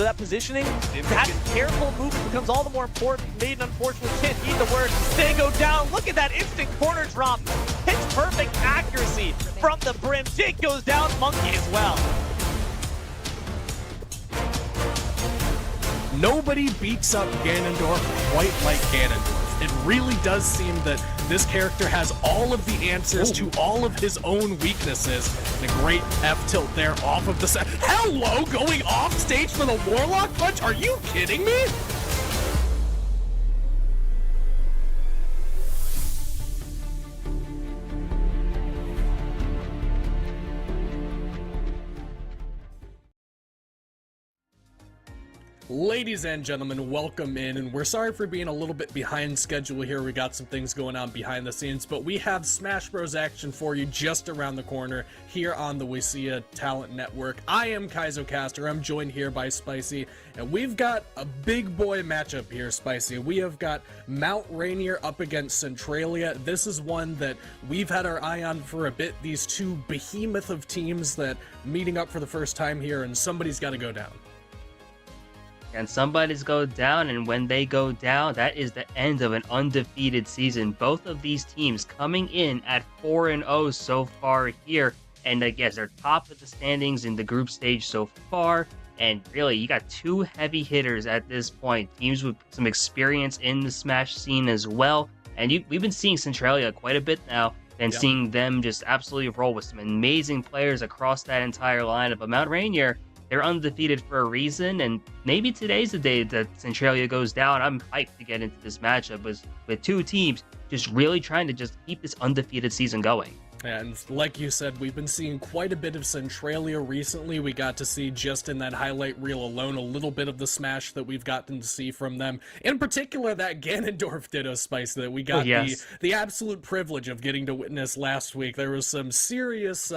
So that positioning, that careful movement becomes all the more important. Maiden unfortunately can't heed the word. They go down. Look at that instant corner drop. Pitch perfect accuracy from the brim. Jake goes down, Monkey as well. Nobody beats up Ganondorf quite like Ganondorf. It really does seem that this character has all of the answers to all of his own weaknesses. And a great F-tilt there off of the set. Hello, going off stage for the Warlock Punch? Are you kidding me? Ladies and gentlemen, welcome in, and we're sorry for being a little bit behind schedule here. We got some things going on behind the scenes, but we have Smash Bros. Action for you just around the corner here on the WSSEA Talent Network. I am KaizoCaster. I'm joined here by Spicy, and we've got a big boy matchup here, Spicy. We have got Mount Rainier up against Centralia. This is one that we've had our eye on for a bit. These two behemoth of teams that meeting up for the first time here, and somebody's got to go down. And somebody's go down, and when they go down, that is the end of an undefeated season. Both of these teams coming in at 4-0 so far here, and I guess they're top of the standings in the group stage so far. And really, you got two heavy hitters at this point, teams with some experience in the Smash scene as well. And we've been seeing Centralia quite a bit now, and seeing them just absolutely roll with some amazing players across that entire lineup. But Mount Rainier, they're undefeated for a reason, and maybe today's the day that Centralia goes down. I'm hyped to get into this matchup with two teams just really trying to just keep this undefeated season going. And like you said, we've been seeing quite a bit of Centralia recently. We got to see just in that highlight reel alone a little bit of the Smash that we've gotten to see from them. In particular, that Ganondorf Ditto Spice that we got the absolute privilege of getting to witness last week. There was some serious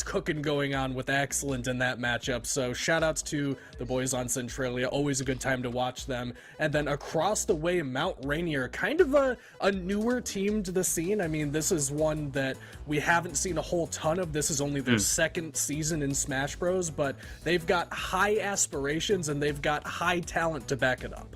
cooking going on with Excellent in that matchup. So shout outs to the boys on Centralia. Always a good time to watch them. And then across the way, Mount Rainier, kind of a newer team to the scene. I mean, this is one that we haven't seen a whole ton of. This is only their second season in Smash Bros, but they've got high aspirations and they've got high talent to back it up.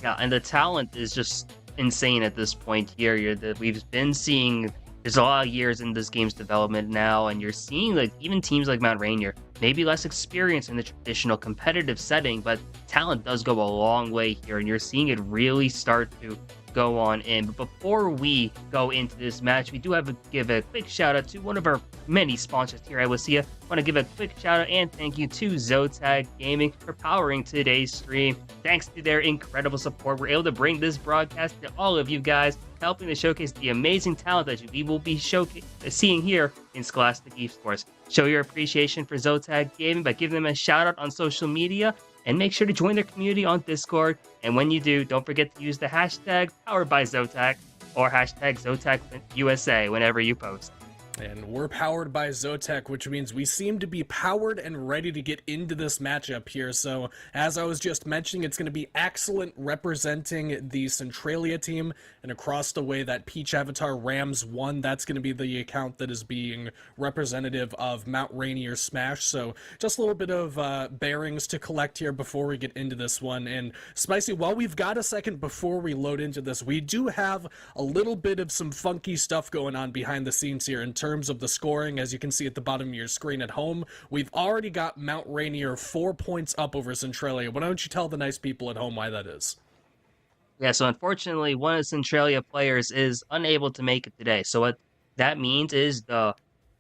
Yeah, and the talent is just insane at this point here. We've been seeing, there's a lot of years in this game's development now, and you're seeing like even teams like Mount Rainier, maybe less experience in the traditional competitive setting, but talent does go a long way here, and you're seeing it really start to go on in. But before we go into this match, we do have to give a quick shout out to one of our many sponsors here at WSSEA. I want to give a quick shout out and thank you to Zotag Gaming for powering today's stream. Thanks to their incredible support, we're able to bring this broadcast to all of you guys, helping to showcase the amazing talent that we will be seeing here in Scholastic Esports. Show your appreciation for Zotag Gaming by giving them a shout out on social media, and make sure to join their community on Discord. And when you do, don't forget to use the hashtag #PoweredByZotag or hashtag ZotagUSA whenever you post. And we're powered by Zotac, which means we seem to be powered and ready to get into this matchup here. So, as I was just mentioning, it's going to be Excellent representing the Centralia team, and across the way, that Peach Avatar Rams1, that's going to be the account that is being representative of Mount Rainier Smash. So, just a little bit of bearings to collect here before we get into this one. And Spicy, while we've got a second before we load into this, we do have a little bit of some funky stuff going on behind the scenes here in terms of the scoring. As you can see at the bottom of your screen at home, we've already got Mount Rainier 4 points up over Centralia. Why don't you tell the nice people at home why that is? Yeah, so unfortunately, one of the Centralia players is unable to make it today. So what that means is the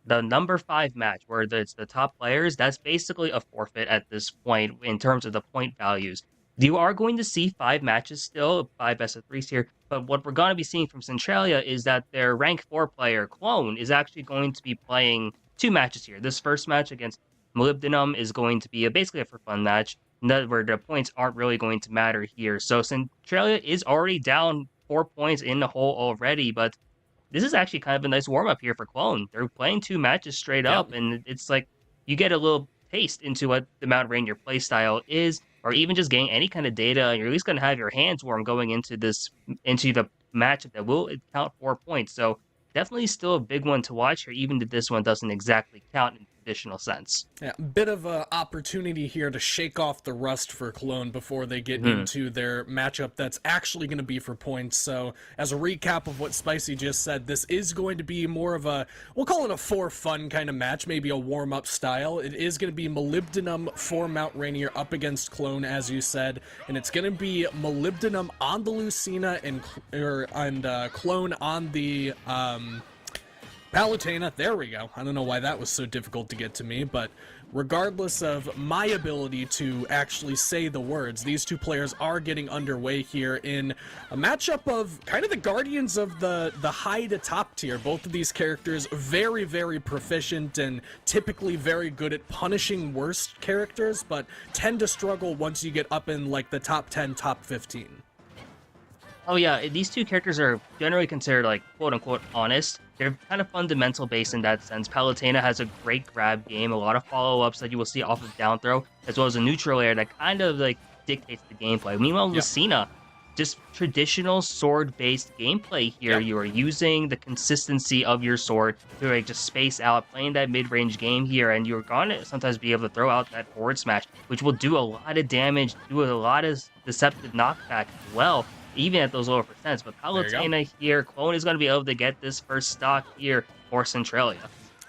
number 5 match, where it's the top players, that's basically a forfeit at this point in terms of the point values. You are going to see 5 matches still, 5 best of 3s here, but what we're going to be seeing from Centralia is that their rank 4 player, Clone, is actually going to be playing 2 matches here. This first match against Molybdenum is going to be basically a for fun match, where the points aren't really going to matter here. So Centralia is already down 4 points in the hole already, but this is actually kind of a nice warm-up here for Clone. They're playing 2 matches straight up, and it's like you get a little taste into what the Mount Rainier playstyle is, or even just getting any kind of data, and you're at least going to have your hands warm going into the match that will count 4 points. So definitely still a big one to watch here, even if this one doesn't exactly count in traditional sense. Yeah, bit of a opportunity here to shake off the rust for Clone before they get into their matchup that's actually going to be for points. So, as a recap of what Spicy just said, this is going to be more of a, we'll call it a for fun kind of match, maybe a warm-up style. It is going to be Molybdenum for Mount Rainier up against Clone, as you said, and it's going to be Molybdenum on the Lucina and Clone on the Palutena. There we go. I don't know why that was so difficult to get to me, but regardless of my ability to actually say the words, these two players are getting underway here in a matchup of kind of the guardians of the high to top tier. Both of these characters very, very proficient and typically very good at punishing worst characters, but tend to struggle once you get up in like the top 10, top 15. Oh yeah, these two characters are generally considered like quote-unquote honest. They're kind of fundamental based in that sense. Palutena has a great grab game, a lot of follow-ups that you will see off of down throw, as well as a neutral air that kind of like dictates the gameplay. Meanwhile, Lucina, just traditional sword-based gameplay here. You are using the consistency of your sword to like just space out, playing that mid-range game here, and you're gonna sometimes be able to throw out that forward smash, which will do a lot of damage, do a lot of deceptive knockback as well, even at those lower percents. But Palutena here, Clone is going to be able to get this first stock here for Centralia.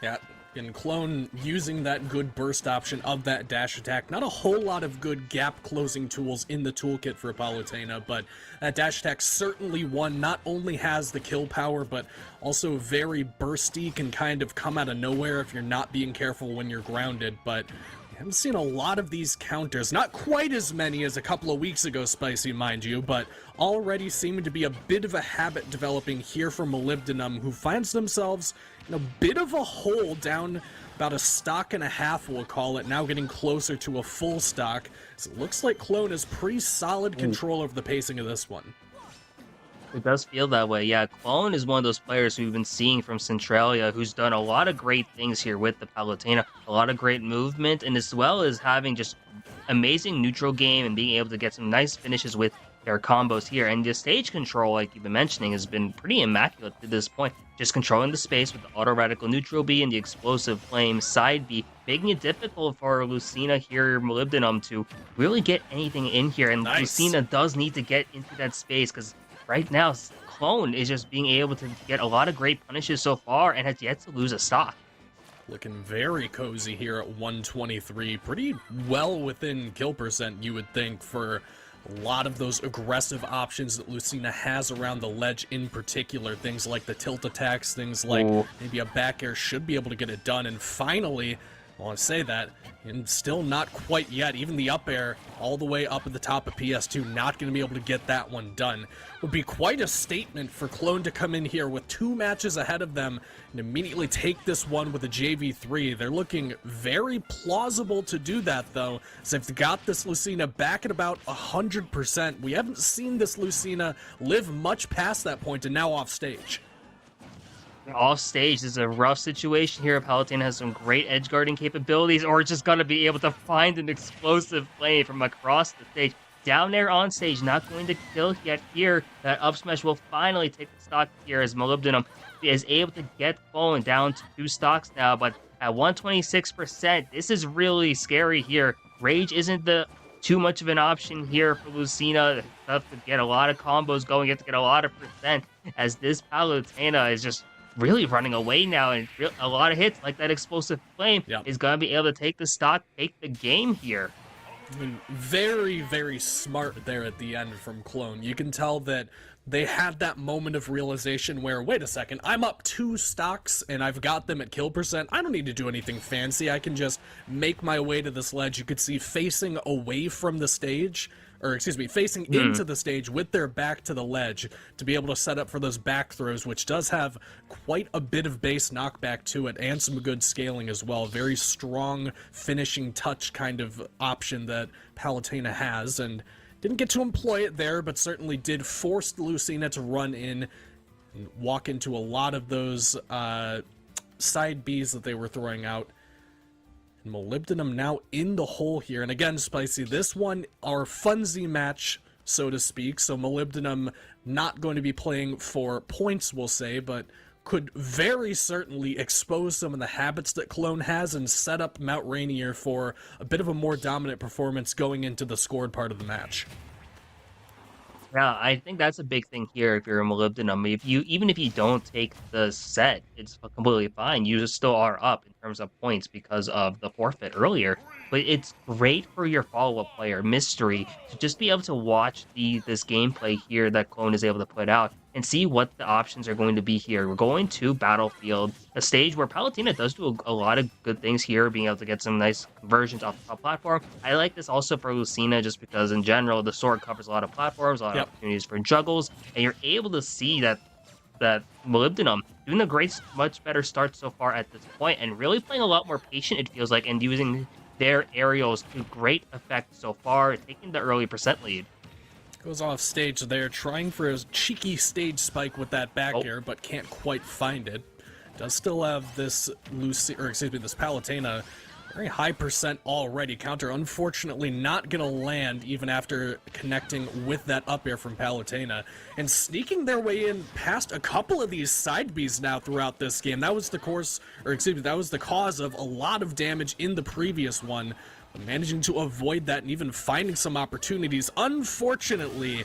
Yeah, and Clone using that good burst option of that dash attack. Not a whole lot of good gap closing tools in the toolkit for Palutena, but that dash attack certainly one. Not only has the kill power, but also very bursty, can kind of come out of nowhere if you're not being careful when you're grounded, but I haven't seen a lot of these counters, not quite as many as a couple of weeks ago, Spicy, mind you, but already seeming to be a bit of a habit developing here for Molybdenum, who finds themselves in a bit of a hole down about a stock and a half, we'll call it, now getting closer to a full stock. So it looks like Clone has pretty solid control over the pacing of this one. It does feel that way. Yeah, Clone is one of those players who we've been seeing from Centralia who's done a lot of great things here with the Palutena, a lot of great movement, and as well as having just amazing neutral game and being able to get some nice finishes with their combos here. And the stage control, like you've been mentioning, has been pretty immaculate to this point. Just controlling the space with the auto radical neutral B and the explosive flame side B, making it difficult for Lucina here, Molybdenum, to really get anything in here. And Lucina does need to get into that space because right now, Clone is just being able to get a lot of great punishes so far and has yet to lose a stock. Looking very cozy here at 123. Pretty well within kill percent, you would think, for a lot of those aggressive options that Lucina has around the ledge in particular. Things like the tilt attacks, things like maybe a back air should be able to get it done. And finally, I want to say that, and still not quite yet, even the up air all the way up at the top of PS2, not going to be able to get that one done. Would be quite a statement for Clone to come in here with 2 matches ahead of them and immediately take this one with a JV3. They're looking very plausible to do that, though, as they've got this Lucina back at about 100%. We haven't seen this Lucina live much past that point and now off stage. Off stage is a rough situation here. Palutena has some great edge guarding capabilities, or just gonna be able to find an explosive flame from across the stage. Down there on stage, not going to kill yet here. That up smash will finally take the stock here as Molybdenum is able to get Clone down to 2 stocks now, but at 126%, this is really scary here. Rage isn't too much of an option here for Lucina. You have to get a lot of combos going, you have to get a lot of percent, as this Palutena is just really running away now, and a lot of hits like that explosive flame is going to be able to take the stock, take the game here. I mean, very, very smart there at the end from Clone. You can tell that they had that moment of realization where, wait a second, I'm up 2 stocks and I've got them at kill percent. I don't need to do anything fancy. I can just make my way to this ledge. You could see facing away from the stage, or excuse me, facing into the stage with their back to the ledge to be able to set up for those back throws, which does have quite a bit of base knockback to it and some good scaling as well. Very strong finishing touch kind of option that Palutena has, and didn't get to employ it there, but certainly did force Lucina to run in and walk into a lot of those side Bs that they were throwing out. And Molybdenum now in the hole here. And again, Spicy, this one, our funsy match, so to speak. So Molybdenum not going to be playing for points, we'll say, but could very certainly expose some of the habits that Clone has and set up Mount Rainier for a bit of a more dominant performance going into the scored part of the match. Yeah, I think that's a big thing here if you're a molybdenum. Even if you don't take the set, it's completely fine. You just still are up in terms of points because of the forfeit earlier. But it's great for your follow-up player, Mystery, to just be able to watch this gameplay here that Clone is able to put out and see what the options are going to be here. We're going to Battlefield, a stage where Palutena does do a lot of good things here, being able to get some nice conversions off the top platform. I like this also for Lucina just because in general, the sword covers a lot of platforms, a lot of opportunities for juggles, and you're able to see that Molybdenum doing a much better start so far at this point, and really playing a lot more patient, it feels like, and using their aerials to great effect so far, taking the early percent lead. Goes off stage there, trying for a cheeky stage spike with that back air, but can't quite find it. Does still have this this Palutena, very high percent already. Counter unfortunately not gonna land even after connecting with that up air from Palutena, and sneaking their way in past a couple of these side Bs now throughout this game. That was the cause of a lot of damage in the previous one. Managing to avoid that and even finding some opportunities, unfortunately,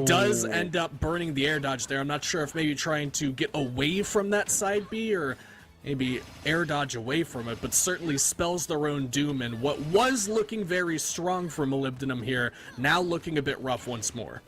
does end up burning the air dodge there. I'm not sure if maybe trying to get away from that side B or maybe air dodge away from it, but certainly spells their own doom, and what was looking very strong for Molybdenum here, now looking a bit rough once more.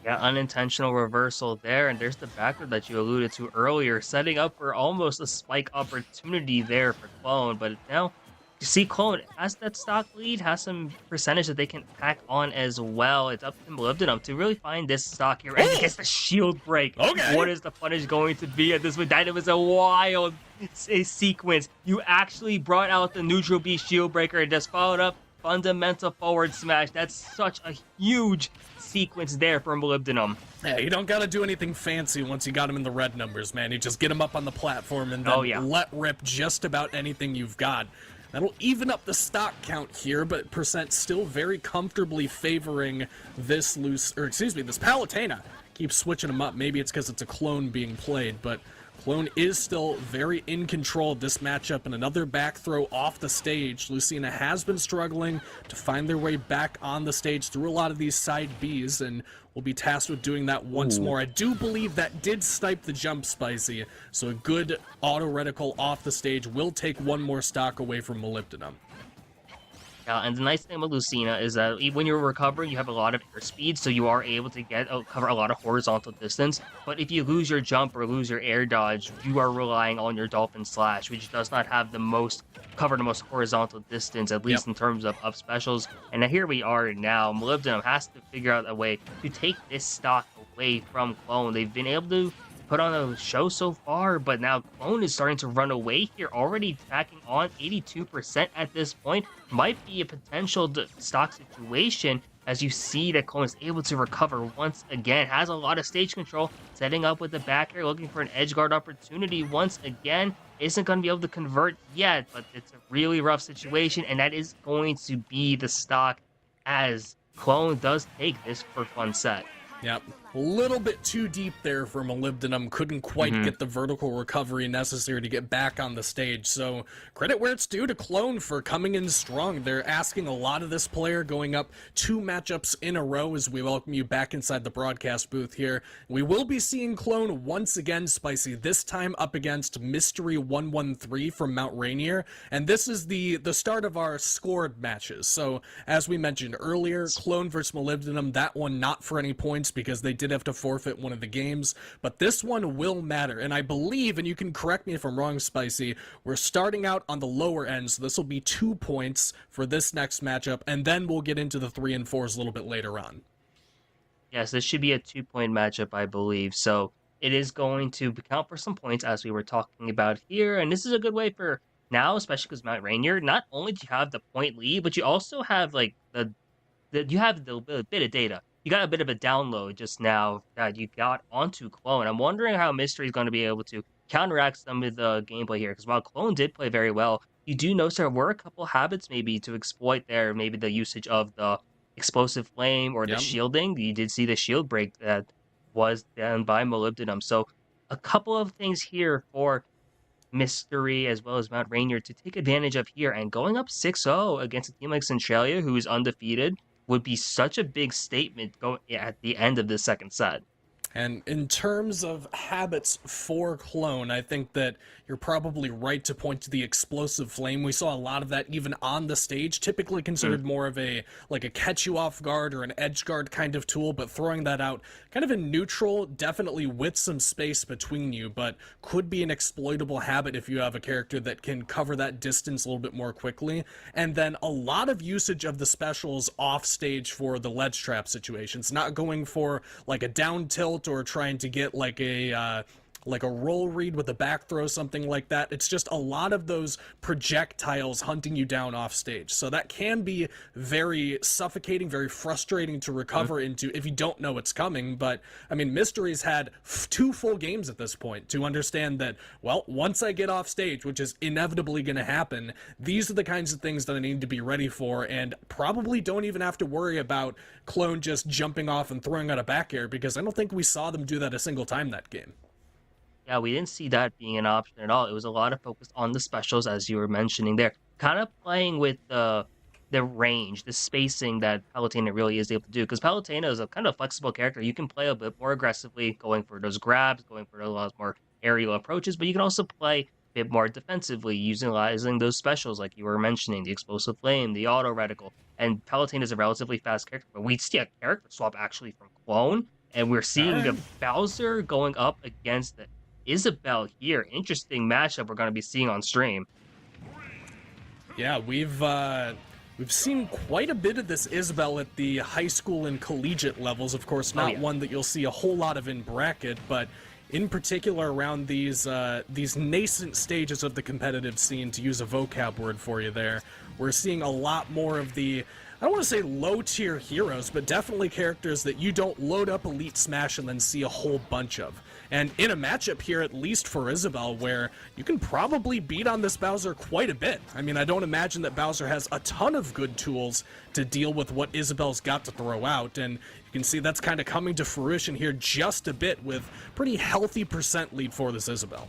Yeah, unintentional reversal there, and there's the backer that you alluded to earlier, setting up for almost a spike opportunity there for Clone, but now you see Clone has that stock lead, has some percentage that they can pack on as well. It's up to Molybdenum to really find this stock here. And he gets the shield break. Okay. What is the punish going to be at this point? That was a wild sequence. You actually brought out the neutral B shield breaker and just followed up fundamental forward smash. That's such a huge sequence there for Molybdenum. Yeah, you don't gotta do anything fancy once you got him in the red numbers, man. You just get him up on the platform and then let rip just about anything you've got. That'll even up the stock count here, but percent still very comfortably favoring this Palutena. Keep switching them up. Maybe it's because it's a clone being played, but Clone is still very in control of this matchup, and another back throw off the stage. Lucina has been struggling to find their way back on the stage through a lot of these side Bs, and will be tasked with doing that once more. I do believe that did snipe the jump, Spicy, so a good auto reticle off the stage will take one more stock away from Molybdenum. Yeah, and the nice thing with Lucina is that when you're recovering, you have a lot of airspeed, so you are able to cover a lot of horizontal distance. But if you lose your jump or lose your air dodge, you are relying on your Dolphin Slash, which does not have the most horizontal distance, at least in terms of up specials. And here we are now. Molybdenum has to figure out a way to take this stock away from Clone. They've been able to put on a show so far, but now Clone is starting to run away here, already tracking on 82% at this point. Might be a potential stock situation as you see that Clone is able to recover once again, has a lot of stage control, setting up with the back air, looking for an edge guard opportunity once again. Isn't going to be able to convert yet, but it's a really rough situation, and that is going to be the stock as Clone does take this for fun set. Yep, a little bit too deep there for Molybdenum. Couldn't quite get the vertical recovery necessary to get back on the stage. So credit where it's due to Clone for coming in strong. They're asking a lot of this player, going up 2 matchups in a row as we welcome you back inside the broadcast booth here. We will be seeing Clone once again, Spicy, this time up against Mystery 113 from Mount Rainier. And this is the start of our scored matches. So as we mentioned earlier, Clone versus Molybdenum, that one not for any points because they did have to forfeit one of the games, but this one will matter, and I believe, and you can correct me if I'm wrong, Spicy, we're starting out on the lower end, so this will be 2 points for this next matchup, and then we'll get into the 3 and 4s a little bit later on. Yes, this should be a 2-point matchup, I believe, so it is going to count for some points as we were talking about here, and this is a good way for now, especially because Mount Rainier, not only do you have the point lead, but you also have like you have the bit of data. You got a bit of a download just now that you got onto Clone. I'm wondering how Mystery is going to be able to counteract some of the gameplay here, because while Clone did play very well, you do notice there were a couple habits maybe to exploit there, maybe the usage of the explosive flame or the shielding. You did see the shield break that was done by Molybdenum. So a couple of things here for Mystery as well as Mount Rainier to take advantage of here, and going up 6-0 against a team like Centralia, who is undefeated, would be such a big statement going at the end of the second set. And in terms of habits for Clone, I think that you're probably right to point to the explosive flame. We saw a lot of that even on the stage, typically considered more of a catch you off guard or an edge guard kind of tool, but throwing that out kind of in neutral, definitely with some space between you, but could be an exploitable habit if you have a character that can cover that distance a little bit more quickly. And then a lot of usage of the specials off stage for the ledge trap situations, not going for like a down tilt or trying to get like a roll read with a back throw, something like that. It's just a lot of those projectiles hunting you down off stage. So that can be very suffocating, very frustrating to recover into if you don't know it's coming. But I mean, Mystery's had 2 full games at this point to understand that, well, once I get off stage, which is inevitably going to happen, these are the kinds of things that I need to be ready for, and probably don't even have to worry about Clone just jumping off and throwing out a back air, because I don't think we saw them do that a single time that game. Yeah, we didn't see that being an option at all. It was a lot of focus on the specials, as you were mentioning there, kind of playing with the range, the spacing that Palutena really is able to do. Because Palutena is a kind of flexible character. You can play a bit more aggressively, going for those grabs, going for a lot more aerial approaches, but you can also play a bit more defensively, utilizing those specials like you were mentioning, the explosive flame, the auto reticle. And Palutena is a relatively fast character, but we see a character swap actually from Clone, and we're seeing the Bowser going up against the Isabelle here. Interesting matchup we're going to be seeing on stream. Yeah, we've seen quite a bit of this Isabelle at the high school and collegiate levels. Of course, not one that you'll see a whole lot of in bracket, but in particular around these nascent stages of the competitive scene, to use a vocab word for you there, we're seeing a lot more of the, I don't want to say low-tier heroes, but definitely characters that you don't load up Elite Smash and then see a whole bunch of. And in a matchup here, at least for Isabelle, where you can probably beat on this Bowser quite a bit. I mean, I don't imagine that Bowser has a ton of good tools to deal with what Isabelle's got to throw out, and you can see that's kind of coming to fruition here just a bit, with pretty healthy percent lead for this Isabelle.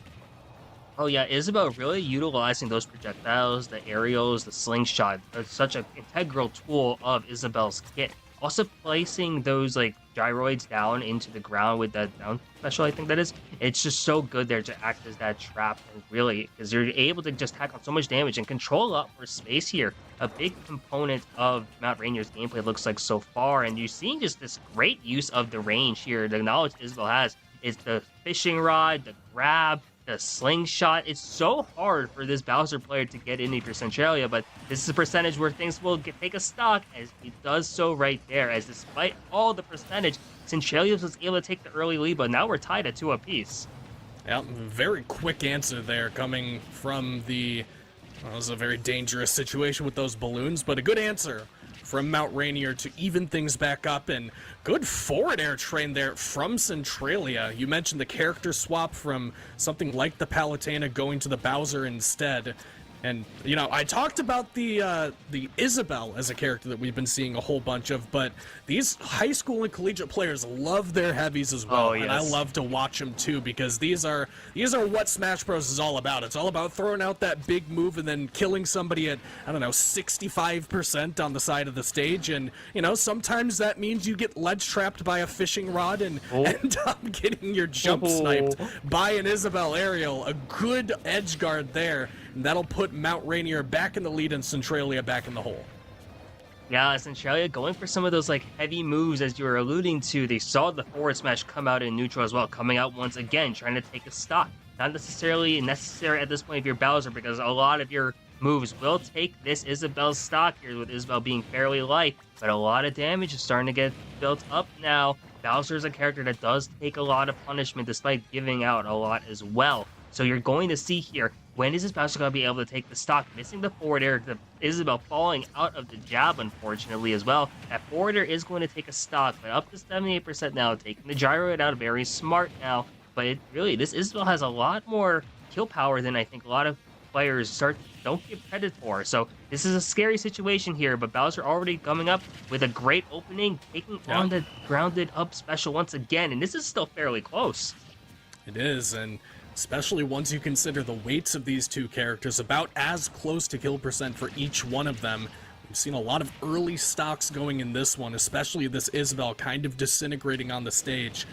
Oh yeah, Isabelle really utilizing those projectiles, the aerials, the slingshot. That's such an integral tool of Isabelle's kit. Also placing those like gyroids down into the ground with that down special, I think that is. It's just so good there to act as that trap, and really, because you're able to just tack on so much damage and control a lot more space here. A big component of Mount Rainier's gameplay looks like so far, and you're seeing just this great use of the range here. The knowledge Isabelle has is the fishing rod, the grab, the slingshot. It's so hard for this Bowser player to get in for Centralia, but this is a percentage where things will take a stock, as he does so right there, as despite all the percentage, Centralia was able to take the early lead, but now we're tied at 2 apiece. Yeah, very quick answer there coming from the, well, it was a very dangerous situation with those balloons, but a good answer from Mount Rainier to even things back up, and good forward air train there from Centralia. You mentioned the character swap from something like the Palutena going to the Bowser instead. And, you know, I talked about the Isabelle as a character that we've been seeing a whole bunch of, but these high school and collegiate players love their heavies as well, and I love to watch them too, because these are what Smash Bros. Is all about. It's all about throwing out that big move and then killing somebody at, I don't know, 65% on the side of the stage, and, you know, sometimes that means you get ledge trapped by a fishing rod and end up getting your jump sniped by an Isabelle aerial. A good edge guard there. That'll put Mount Rainier back in the lead and Centralia back in the hole. Yeah, Centralia going for some of those like heavy moves, as you were alluding to. They saw the forward smash come out in neutral as well, coming out once again, trying to take a stock. Not necessarily necessary at this point if you're Bowser, because a lot of your moves will take this Isabelle's stock here, with Isabelle being fairly light, but a lot of damage is starting to get built up now. Bowser is a character that does take a lot of punishment despite giving out a lot as well. So you're going to see here, when is this Bowser going to be able to take the stock? Missing the forward air, the Isabelle falling out of the jab, unfortunately, as well. That forward air is going to take a stock, but up to 78% now, taking the gyroid out, very smart now. But this Isabelle has a lot more kill power than I think a lot of players don't give credit for. So this is a scary situation here, but Bowser already coming up with a great opening, taking on the grounded up special once again, and this is still fairly close. It is, and especially once you consider the weights of these two characters, about as close to kill percent for each one of them. We've seen a lot of early stocks going in this one, especially this Isabel kind of disintegrating on the stage.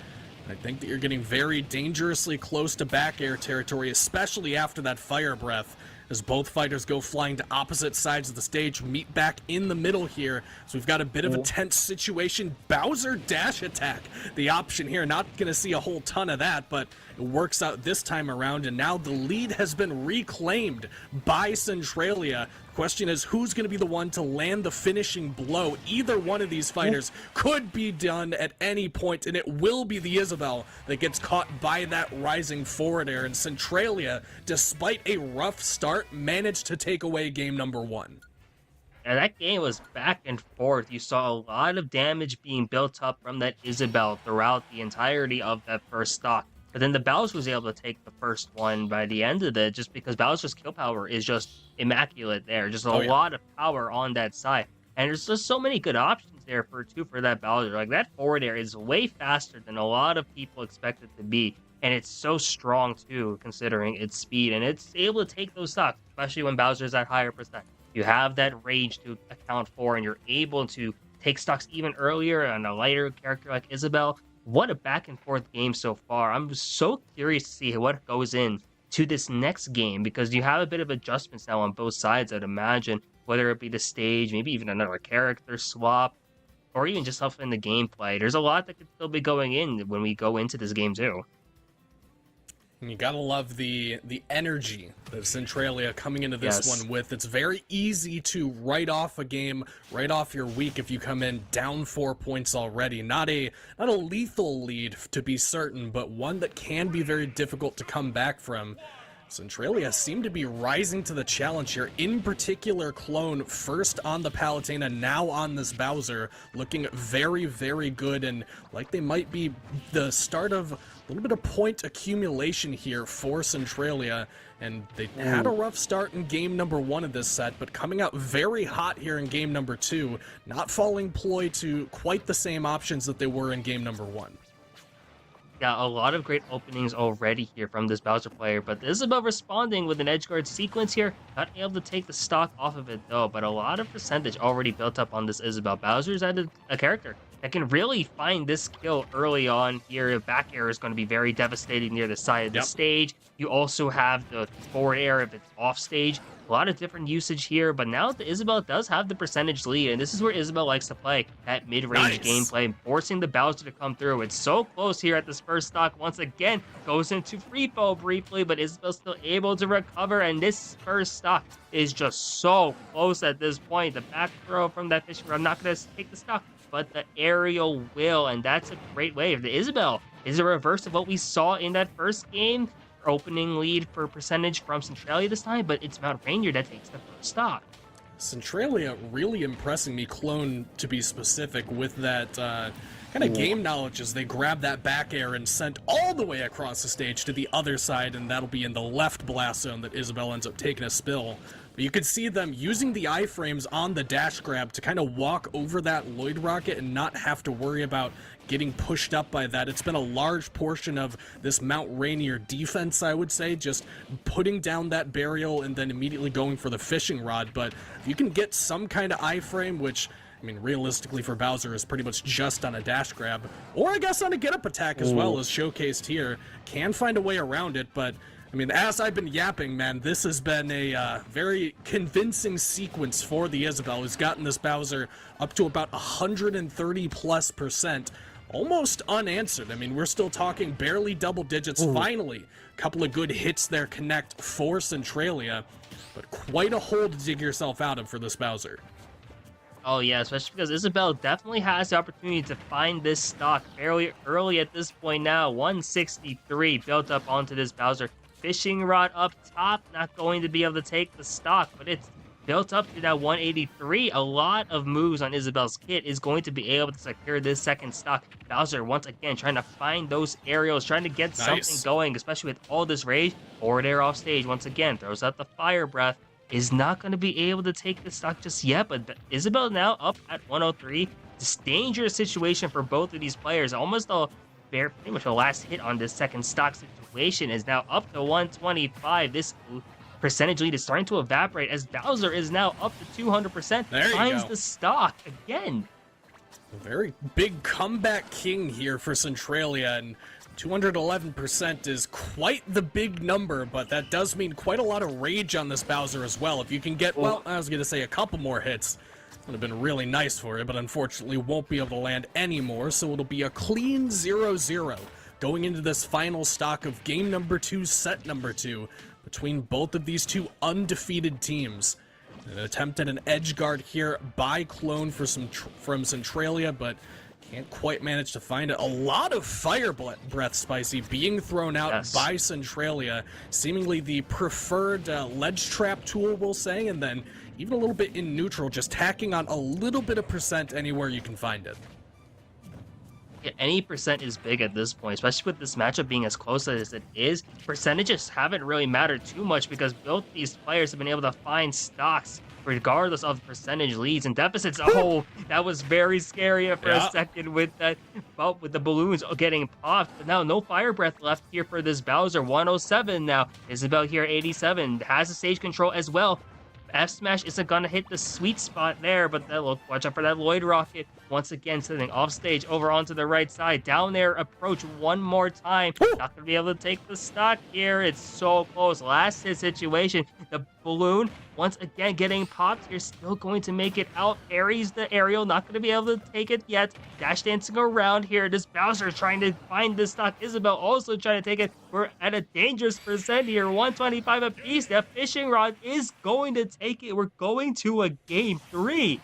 I think that you're getting very dangerously close to back air territory, especially after that fire breath, as both fighters go flying to opposite sides of the stage, meet back in the middle here. So we've got a bit of a tense situation. Bowser dash attack, the option here. Not going to see a whole ton of that, but it works out this time around, and now the lead has been reclaimed by Centralia. Question is, who's going to be the one to land the finishing blow? Either one of these fighters could be done at any point, and it will be the Isabel that gets caught by that rising forward air. And Centralia, despite a rough start, managed to take away game number 1. And that game was back and forth. You saw a lot of damage being built up from that Isabel throughout the entirety of that first stock. But then the Bowser was able to take the first one by the end of it, just because Bowser's kill power is just immaculate there. Just a lot of power on that side. And there's just so many good options there for that Bowser. Like, that forward air is way faster than a lot of people expect it to be. And it's so strong, too, considering its speed. And it's able to take those stocks, especially when Bowser's at higher percent. You have that range to account for, and you're able to take stocks even earlier on a lighter character like Isabel. What a back and forth game so far. I'm so curious to see what goes in to this next game, because you have a bit of adjustments now on both sides, I'd imagine, whether it be the stage, maybe even another character swap, or even just stuff in the gameplay. There's a lot that could still be going in when we go into this game too. And you gotta love the energy that Centralia coming into this one with. It's very easy to write off a game, write off your week if you come in down 4 points already. Not a lethal lead to be certain, but one that can be very difficult to come back from. Centralia seem to be rising to the challenge here. In particular, Clone first on the Palutena, now on this Bowser, looking very, very good, and like they might be the start of a little bit of point accumulation here for Centralia. And they had a rough start in game number 1 of this set, but coming out very hot here in game number 2, not falling ploy to quite the same options that they were in game number 1. Yeah, a lot of great openings already here from this Bowser player, but Isabel responding with an edgeguard sequence here. Not able to take the stock off of it though, but a lot of percentage already built up on this Isabel. Bowser's added a character that can really find this kill early on here. Back air is going to be very devastating near the side of the stage. You also have the forward air if it's off stage. A lot of different usage here, but now the Isabel does have the percentage lead, and this is where Isabel likes to play, that mid-range gameplay, forcing the Bowser to come through. It's so close here at this first stock. Once again, goes into free fall briefly, but Isabel's still able to recover, and this first stock is just so close at this point. The back throw from that fishing rod, I'm not going to take the stock, but the aerial will, and that's a great wave. The Isabel is a reverse of what we saw in that first game. Opening lead for percentage from Centralia this time, but it's Mount Rainier that takes the first stock. Centralia really impressing me, Clone to be specific, with that kind of game knowledge as they grab that back air and sent all the way across the stage to the other side, and that'll be in the left blast zone that Isabel ends up taking a spill. But you could see them using the iframes on the dash grab to kind of walk over that Lloyd rocket and not have to worry about getting pushed up by that. It's been a large portion of this Mount Rainier defense, I would say, just putting down that burial and then immediately going for the fishing rod. But if you can get some kind of iframe, which, I mean, realistically for Bowser is pretty much just on a dash grab, or I guess on a get-up attack as well, as showcased here, can find a way around it. But I mean, as I've been yapping, man, this has been a very convincing sequence for the Isabel, who's gotten this Bowser up to about 130+%, almost unanswered. I mean, we're still talking barely double digits. Finally, a couple of good hits there connect for Centralia, but quite a hole to dig yourself out of for this Bowser. Oh yeah, especially because Isabel definitely has the opportunity to find this stock fairly early at this point now. 163 built up onto this Bowser. Fishing rod up top, not going to be able to take the stock, but it's built up to that 183. A lot of moves on Isabel's kit is going to be able to secure this second stock. Bowser, once again, trying to find those aerials, trying to get something going, especially with all this rage. Forward air off stage, once again, throws out the fire breath. Is not going to be able to take the stock just yet, but Isabel now up at 103. This dangerous situation for both of these players. Almost a pretty much a last hit on this second stock situation is now up to 125. This percentage lead is starting to evaporate as Bowser is now up to 200%. There you Finds go. the stock again. A very big comeback king here for Centralia, and 211% is quite the big number, but that does mean quite a lot of rage on this Bowser as well. If you can get, well, I was going to say a couple more hits, would have been really nice for you, but unfortunately won't be able to land anymore, so it'll be a clean 0-0 going into this final stock of game number 2, set number 2, between both of these two undefeated teams. An attempt at an edge guard here by Clone from Centralia, but can't quite manage to find it. A lot of fire breath, Spicy, being thrown out by Centralia. Seemingly the preferred ledge trap tool, we'll say, and then even a little bit in neutral, just tacking on a little bit of percent anywhere you can find it. Yeah, any percent is big at this point, especially with this matchup being as close as it is. Percentages haven't really mattered too much because both these players have been able to find stocks regardless of percentage leads and deficits. Oh, that was very scary for a second with that, with the balloons getting popped. But now no fire breath left here for this Bowser. 107 now. Isabel here 87 has the stage control as well. F Smash isn't gonna hit the sweet spot there, but watch out for that Lloyd Rocket. Once again, sitting off stage over onto the right side. Down there, approach one more time. Not gonna be able to take the stock here. It's so close. Last hit situation. The balloon, once again, getting popped. You're still going to make it out. Parries the aerial. Not gonna be able to take it yet. Dash dancing around here. This Bowser trying to find the stock. Isabel also trying to take it. We're at a dangerous percent here. 125 apiece. That fishing rod is going to take it. We're going to a game 3.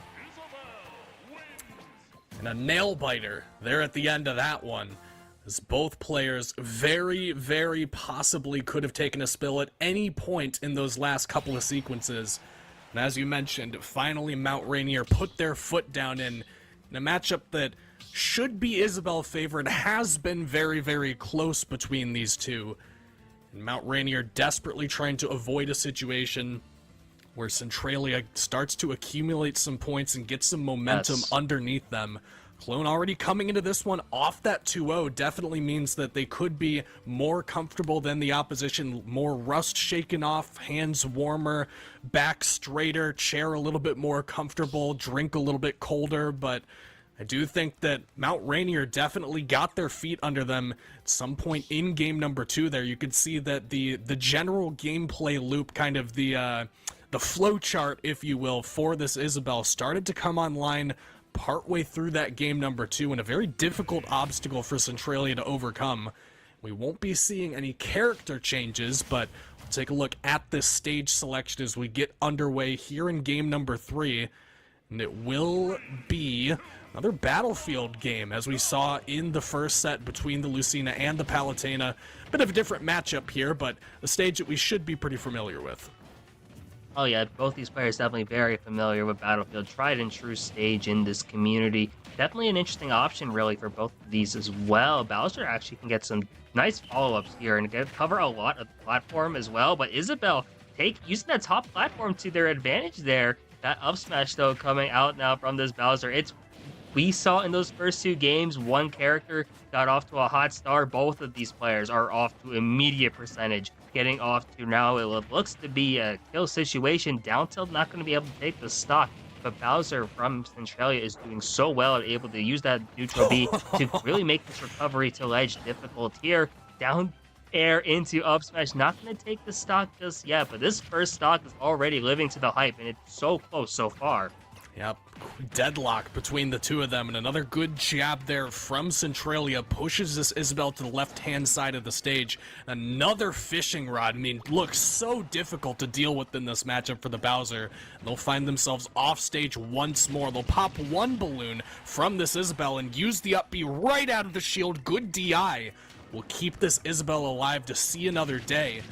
And a nail biter there at the end of that one, as both players very, very possibly could have taken a spill at any point in those last couple of sequences. And as you mentioned, finally Mount Rainier put their foot down in a matchup that should be Isabel favored, has been very, very close between these two. And Mount Rainier desperately trying to avoid a situation where Centralia starts to accumulate some points and get some momentum underneath them. Clone already coming into this one off that 2-0 definitely means that they could be more comfortable than the opposition, more rust shaken off, hands warmer, back straighter, chair a little bit more comfortable, drink a little bit colder, but I do think that Mount Rainier definitely got their feet under them at some point in game number 2 there. You could see that the general gameplay loop, kind of the flow chart, if you will, for this Isabel started to come online partway through that game number 2, and a very difficult obstacle for Centralia to overcome. We won't be seeing any character changes, but we'll take a look at this stage selection as we get underway here in game number 3, and it will be another Battlefield game, as we saw in the first set between the Lucina and the Palutena. Bit of a different matchup here, but a stage that we should be pretty familiar with. Oh yeah, both these players definitely very familiar with Battlefield. Tried and true stage in this community. Definitely an interesting option, really, for both of these as well. Bowser actually can get some nice follow-ups here and cover a lot of the platform as well. But Isabel using that top platform to their advantage there. That up smash, though, coming out now from this Bowser. We saw in those first 2 games, one character got off to a hot start. Both of these players are off to immediate percentage. Getting off to now, it looks to be a kill situation. Down tilt not going to be able to take the stock. But Bowser from Centralia is doing so well and able to use that neutral B to really make this recovery to ledge difficult here. Down air into up smash. Not going to take the stock just yet, but this first stock is already living to the hype, and it's so close so far. Yep, deadlock between the two of them, and another good jab there from Centralia pushes this Isabel to the left-hand side of the stage. Another fishing rod, I mean, looks so difficult to deal with in this matchup for the Bowser. They'll find themselves off stage once more. They'll pop one balloon from this Isabel and use the up B right out of the shield. Good DI will keep this Isabel alive to see another day.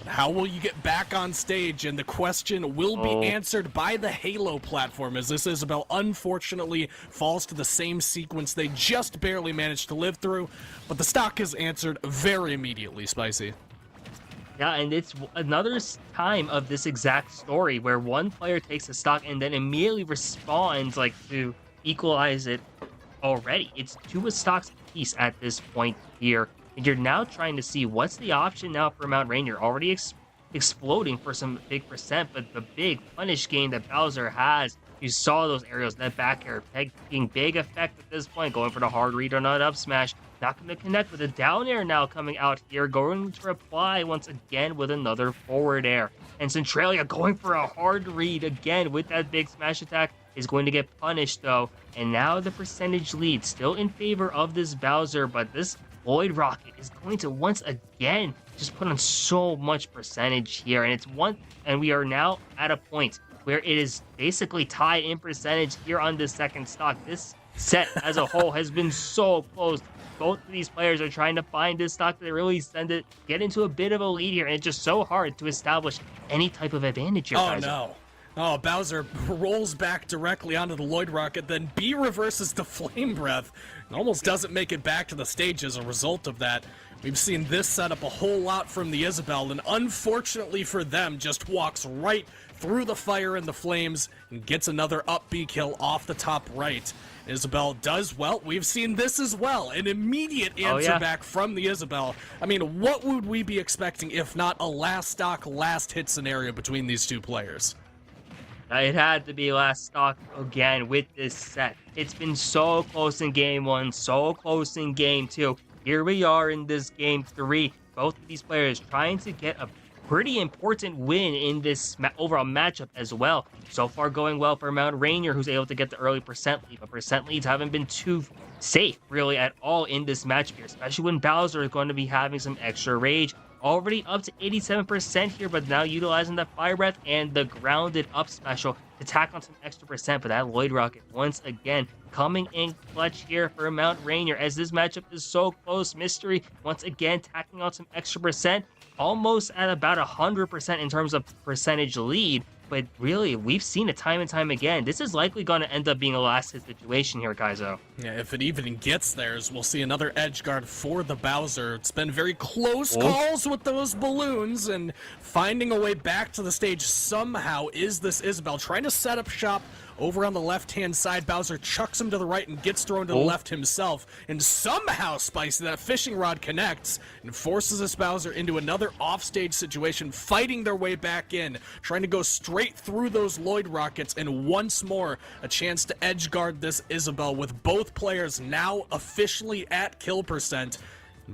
How will you get back on stage? And the question will be answered by the Halo platform, as this Isabel unfortunately falls to the same sequence they just barely managed to live through. But the stock is answered very immediately, Spicy. Yeah, and it's another time of this exact story where one player takes a stock and then immediately responds, like, to equalize it already. It's 2 stocks apiece at this point here. And you're now trying to see what's the option now for Mount Rainier. Already exploding for some big percent, but the big punish game that Bowser has, you saw those aerials, that back air taking big effect at this point, going for the hard read on that up smash. Not going to connect with a down air now coming out here, going to reply once again with another forward air. And Centralia going for a hard read again with that big smash attack is going to get punished though. And now the percentage lead still in favor of this Bowser, but this Lloyd Rocket is going to once again just put on so much percentage here. And we are now at a point where it is basically tied in percentage here on this second stock. This set as a whole has been so close. Both of these players are trying to find this stock that really get into a bit of a lead here, and it's just so hard to establish any type of advantage here. Oh, no. Oh, Bowser rolls back directly onto the Lloyd Rocket, then B reverses to Flame Breath, and almost doesn't make it back to the stage as a result of that. We've seen this setup a whole lot from the Isabelle, and unfortunately for them, just walks right through the fire and the flames and gets another up B kill off the top right. Isabelle does well. We've seen this as well. An immediate answer back from the Isabelle. I mean, what would we be expecting if not a last stock, last hit scenario between these two players? It had to be last stock again with this set. It's been so close in game 1, so close in game 2. Here we are in this game 3. Both of these players trying to get a pretty important win in this overall matchup as well. So far going well for Mount Rainier, who's able to get the early percent lead, but percent leads haven't been too safe really at all in this match here, especially when Bowser is going to be having some extra rage. Already up to 87% here, but now utilizing the Fire Breath and the grounded up special to tack on some extra percent. But that Lloyd Rocket once again coming in clutch here for Mount Rainier as this matchup is so close. Mystery once again tacking on some extra percent, almost at about 100% in terms of percentage lead. But really, we've seen it time and time again. This is likely going to end up being a last hit situation here, Kaizo. Yeah, if it even gets theirs, we'll see another edge guard for the Bowser. It's been very close calls with those balloons, and finding a way back to the stage somehow is this Isabelle trying to set up shop over on the left-hand side. Bowser chucks him to the right and gets thrown to the left himself. And somehow, Spicy, that fishing rod connects and forces this Bowser into another offstage situation, fighting their way back in, trying to go straight through those Lloyd Rockets, and once more, a chance to edge guard this Isabelle with both players now officially at kill percent.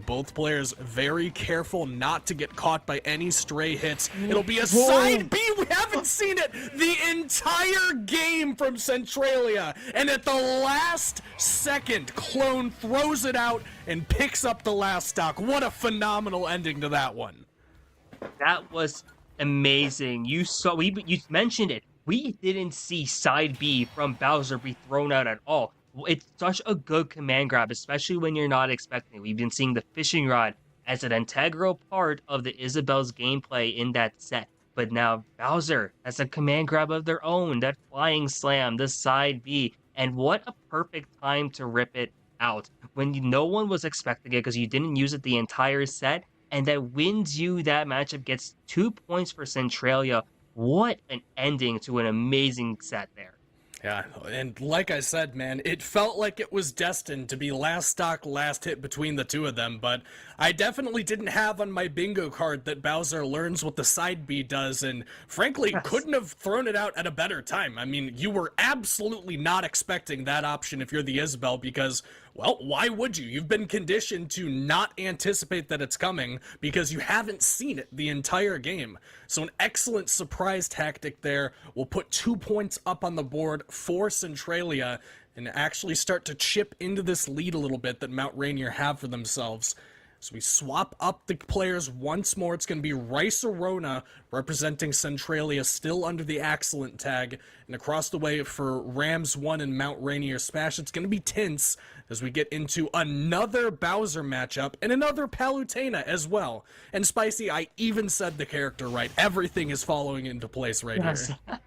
Both players very careful not to get caught by any stray hits. It'll be a side B. We haven't seen it the entire game from Centralia. And at the last second, Clone throws it out and picks up the last stock. What a phenomenal ending to that one. That was amazing. You mentioned it. We didn't see side B from Bowser be thrown out at all. It's such a good command grab, especially when you're not expecting it. We've been seeing the fishing rod as an integral part of the Isabelle's gameplay in that set. But now Bowser has a command grab of their own, that flying slam, the side B. And what a perfect time to rip it out when no one was expecting it because you didn't use it the entire set. And that wins you that matchup, gets 2 points for Centralia. What an ending to an amazing set there. Yeah, and like I said, man, it felt like it was destined to be last stock, last hit between the two of them, but I definitely didn't have on my bingo card that Bowser learns what the side B does, and frankly, couldn't have thrown it out at a better time. I mean, you were absolutely not expecting that option if you're the Isabelle, because, well, why would you? You've been conditioned to not anticipate that it's coming because you haven't seen it the entire game. So an excellent surprise tactic there will put 2 points up on the board for Centralia and actually start to chip into this lead a little bit that Mount Rainier have for themselves. So we swap up the players once more. It's going to be Rice Arona representing Centralia, still under the excellent tag. And across the way for Rams 1 and Mount Rainier Smash, it's going to be Tints as we get into another Bowser matchup and another Palutena as well. And Spicy, I even said the character right. Everything is following into place right here.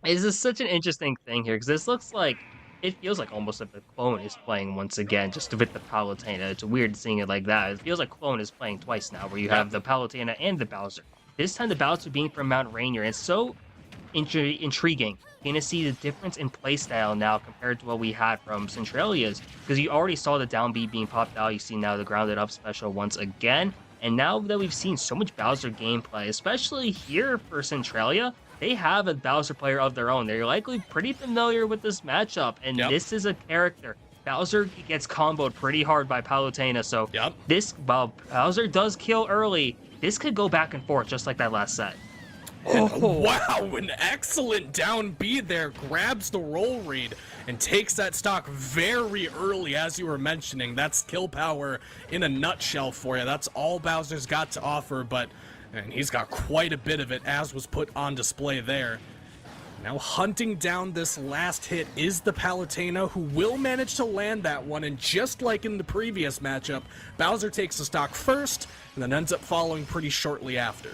This is such an interesting thing here, because this looks like, it feels like almost like the Clone is playing once again, just with the Palutena. It's weird seeing it like that. It feels like Clone is playing twice now, where you have the Palutena and the Bowser. This time the Bowser being from Mount Rainier. It's so intriguing. You're going to see the difference in playstyle now compared to what we had from Centralia's, because you already saw the down B being popped out. You see now the grounded up special once again. And now that we've seen so much Bowser gameplay, especially here for Centralia, they have a Bowser player of their own. They're likely pretty familiar with this matchup, and this is a character. Bowser gets comboed pretty hard by Palutena, so while Bowser does kill early, this could go back and forth just like that last set. Wow, an excellent down B there, grabs the roll read and takes that stock very early, as you were mentioning. That's kill power in a nutshell for you. That's all Bowser's got to offer, but and he's got quite a bit of it, as was put on display there. Now hunting down this last hit is the Palutena, who will manage to land that one, and just like in the previous matchup, Bowser takes the stock first, and then ends up following pretty shortly after.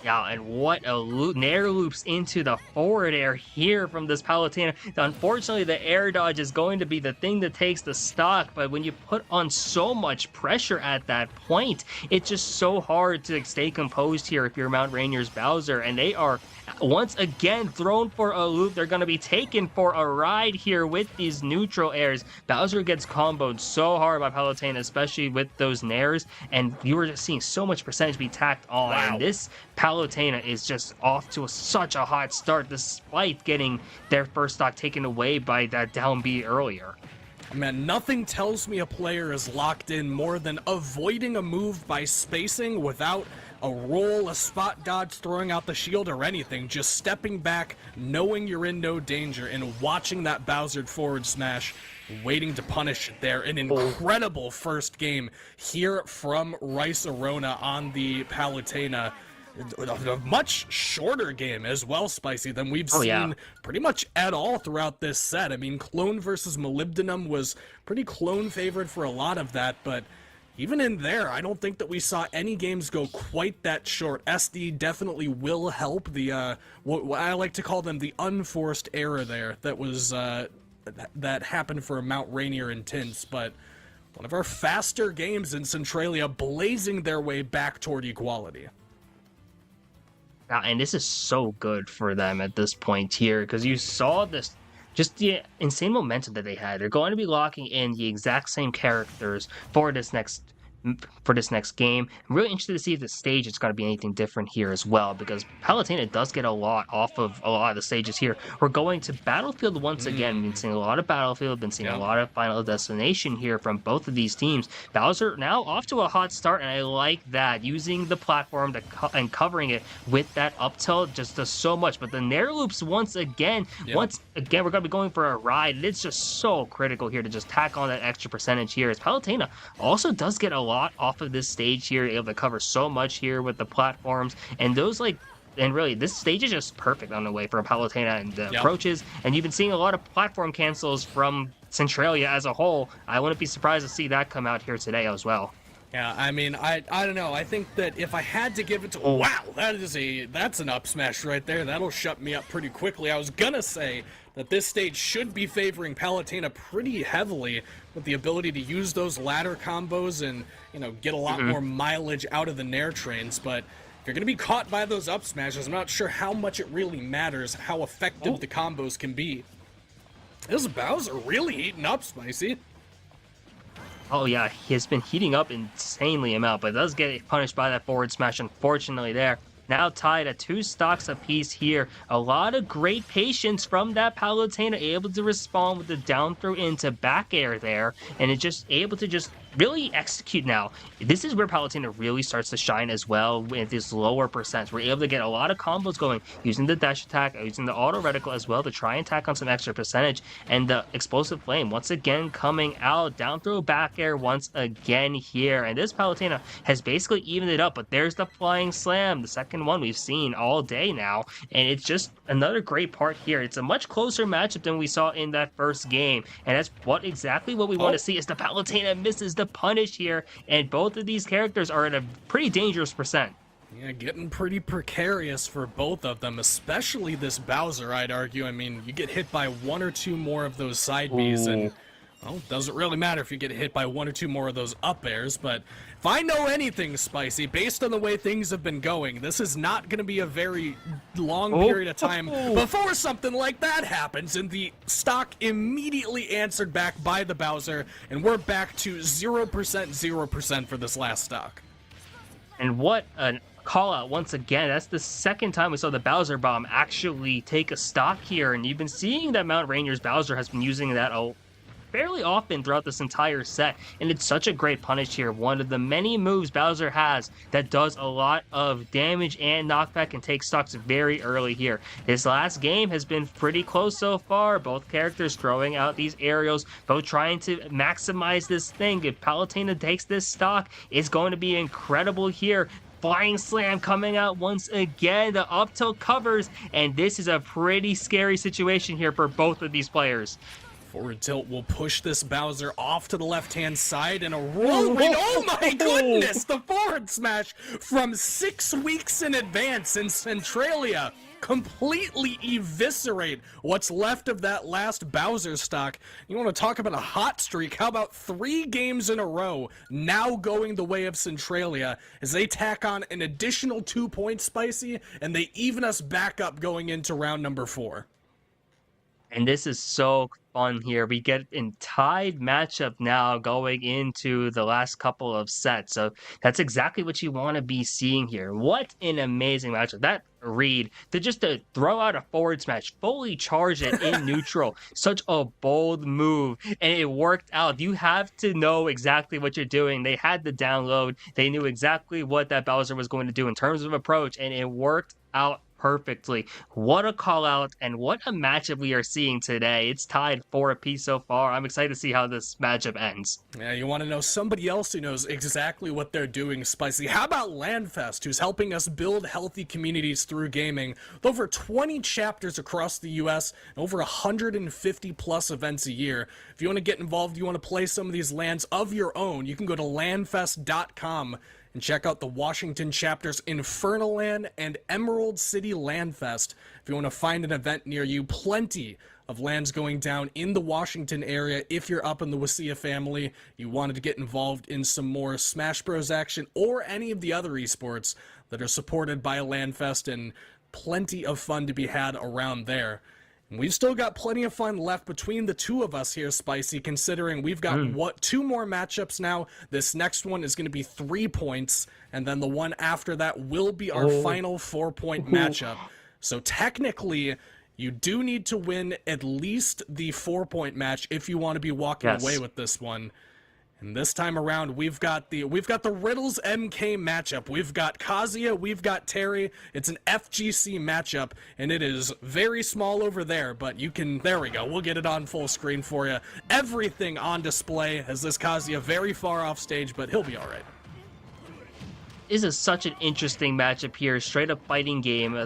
Yeah, and what a Nair loops into the forward air here from this Palutena. Unfortunately, the air dodge is going to be the thing that takes the stock, but when you put on so much pressure at that point, it's just so hard to stay composed here if you're Mount Rainier's Bowser, and they are once again thrown for a loop. They're going to be taken for a ride here with these neutral airs. Bowser gets comboed so hard by Palutena, especially with those Nairs, and you were just seeing so much percentage be tacked on. Wow. And this Palutena is just off to such a hot start, despite getting their first stock taken away by that down B earlier. Man, nothing tells me a player is locked in more than avoiding a move by spacing without a roll, a spot dodge, throwing out the shield, or anything. Just stepping back, knowing you're in no danger, and watching that Bowser forward smash, waiting to punish it there. An incredible first game here from Rice Arona on the Palutena. A much shorter game as well, Spicy, than we've seen pretty much at all throughout this set. I mean, Clone versus Molybdenum was pretty Clone favored for a lot of that, but even in there, I don't think that we saw any games go quite that short. SD definitely will help the, what I like to call them, the unforced error there that was, that happened for Mount Rainier and Tints, but one of our faster games in Centralia blazing their way back toward equality. And this is so good for them at this point here, because you saw this, just the insane momentum that they had. They're going to be locking in the exact same characters for this next game. I'm really interested to see if the stage is going to be anything different here as well, because Palutena does get a lot off of a lot of the stages here. We're going to Battlefield once again. We've been seeing a lot of Battlefield, been seeing a lot of Final Destination here from both of these teams. Bowser now off to a hot start, and I like that, using the platform and covering it with that up tilt just does so much. But the Nair loops once again, we're going to be going for a ride, and it's just so critical here to just tack on that extra percentage here, as Palutena also does get a lot off of this stage here, able to cover so much here with the platforms, and those and really this stage is just perfect on the way for Palutena and the approaches, and you've been seeing a lot of platform cancels from Centralia as a whole. I wouldn't be surprised to see that come out here today as well. Yeah, I mean, I don't know. I think that if I had to give it to... Wow, that's an up smash right there. That'll shut me up pretty quickly. I was gonna say that this stage should be favoring Palutena pretty heavily with the ability to use those ladder combos and, you know, get a lot more mileage out of the Nair trains, but if you're gonna be caught by those up smashes, I'm not sure how much it really matters how effective the combos can be. This Bowser really eating up, Spicy. Oh yeah, he has been heating up insanely amount, but does get punished by that forward smash, unfortunately there. Now tied at 2 stocks apiece here. A lot of great patience from that Palutena, able to respond with the down throw into back air there, and it just able to just really execute now. This is where Palutena really starts to shine as well with this lower percent. We're able to get a lot of combos going using the dash attack, using the auto reticle as well to try and tack on some extra percentage, and the explosive flame once again coming out, down throw back air once again here, and this Palutena has basically evened it up, but there's the flying slam, the second one we've seen all day now, and it's just another great part here. It's a much closer matchup than we saw in that first game, and that's exactly what we want to see, is the Palutena misses the punish here, and both of these characters are at a pretty dangerous percent. Yeah, getting pretty precarious for both of them, especially this Bowser, I'd argue. I mean, you get hit by 1 or 2 more of those side Bs, and Well, doesn't really matter if you get hit by one or two more of those up airs, but if I know anything, Spicy, based on the way things have been going, this is not going to be a very long period of time before something like that happens, and the stock immediately answered back by the Bowser, and we're back to 0% for this last stock. And what a call out once again. That's the second time we saw the Bowser Bomb actually take a stock here, and you've been seeing that Mount Rainier's Bowser has been using that fairly often throughout this entire set, and it's such a great punish here. One of the many moves Bowser has that does a lot of damage and knockback and take stocks very early here. His last game has been pretty close so far, both characters throwing out these aerials, both trying to maximize this thing. If Palutena takes this stock, it's going to be incredible here. Flying Slam coming out once again, the up tilt covers, and this is a pretty scary situation here for both of these players. Forward tilt will push this Bowser off to the left-hand side, and a whirlwind. Oh my goodness! The forward smash from 6 weeks in advance, and Centralia completely eviscerate what's left of that last Bowser stock. You want to talk about a hot streak? How about 3 games in a row now going the way of Centralia as they tack on an additional 2 points, Spicy, and they even us back up going into round number 4. And this is so fun here. We get a tied matchup now going into the last couple of sets. So that's exactly what you want to be seeing here. What an amazing matchup. That read to throw out a forward smash, fully charge it in neutral. Such a bold move, and it worked out. You have to know exactly what you're doing. They had the download. They knew exactly what that Bowser was going to do in terms of approach, and it worked out perfectly. What a call out, and what a matchup we are seeing today. It's tied 4 apiece so far. I'm excited to see how this matchup ends. Yeah, you want to know somebody else who knows exactly what they're doing, Spicy? How about Landfest, who's helping us build healthy communities through gaming, with over 20 chapters across the US and over 150 plus events a year. If you want to get involved, you want to play some of these lands of your own, you can go to landfest.com and check out the Washington chapters Infernal Land and Emerald City Landfest. If you want to find an event near you, plenty of lands going down in the Washington area. If you're up in the WSSEA family, you wanted to get involved in some more Smash Bros action or any of the other esports that are supported by Landfest, and plenty of fun to be had around there. And we've still got plenty of fun left between the two of us here, Spicy, considering we've got 2 more matchups now. This next one is going to be 3 points, and then the one after that will be our final 4-point matchup. So technically, you do need to win at least the 4-point match if you want to be walking away with this one. And this time around, we've got the Riddles MK matchup. We've got Kazuya, we've got Terry. It's an FGC matchup, and it is very small over there, but you can, there we go, we'll get it on full screen for you. Everything on display as this Kazuya very far off stage, but he'll be all right. This is such an interesting matchup here. Straight up fighting game,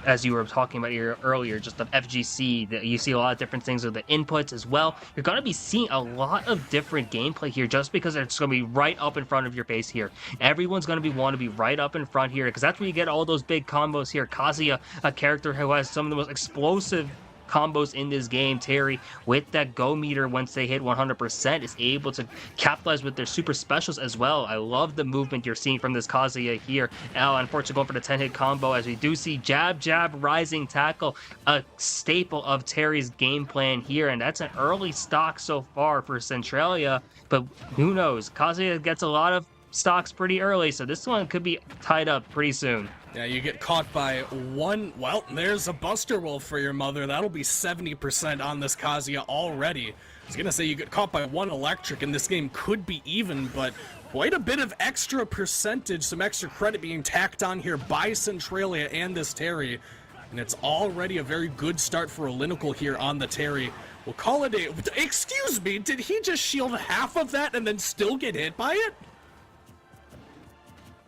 as you were talking about here earlier, just the FGC. That you see a lot of different things with the inputs as well. You're going to be seeing a lot of different gameplay here just because it's going to be right up in front of your face here. Everyone's going to want to be right up in front here because that's where you get all those big combos here. Kazuya, a character who has some of the most explosive combos in this game. Terry, with that go meter, once they hit 100%, is able to capitalize with their super specials as well. I love the movement you're seeing from this Kazuya here. Now, unfortunately, going for the 10-hit combo, as we do see jab, rising tackle, a staple of Terry's game plan here, and that's an early stock so far for Centralia, but who knows? Kazuya gets a lot of stocks pretty early, so this one could be tied up pretty soon. Yeah, you get caught by one. Well, there's a Buster Wolf for your mother. That'll be 70% on this Kazuya already. I was gonna say you get caught by one electric and this game could be even, but quite a bit of extra percentage, some extra credit being tacked on here by Centralia and this Terry. And it's already a very good start for Olinical here on the Terry. We'll call it a... Excuse me, did he just shield half of that and then still get hit by it?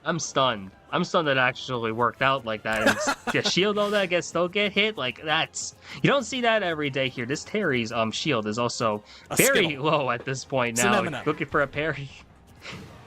I'm stunned. I'm stunned that it actually worked out like that. And the shield all that gets still get hit. Like, that's, you don't see that every day here. This Terry's shield is also very low at this point now. Looking for a parry.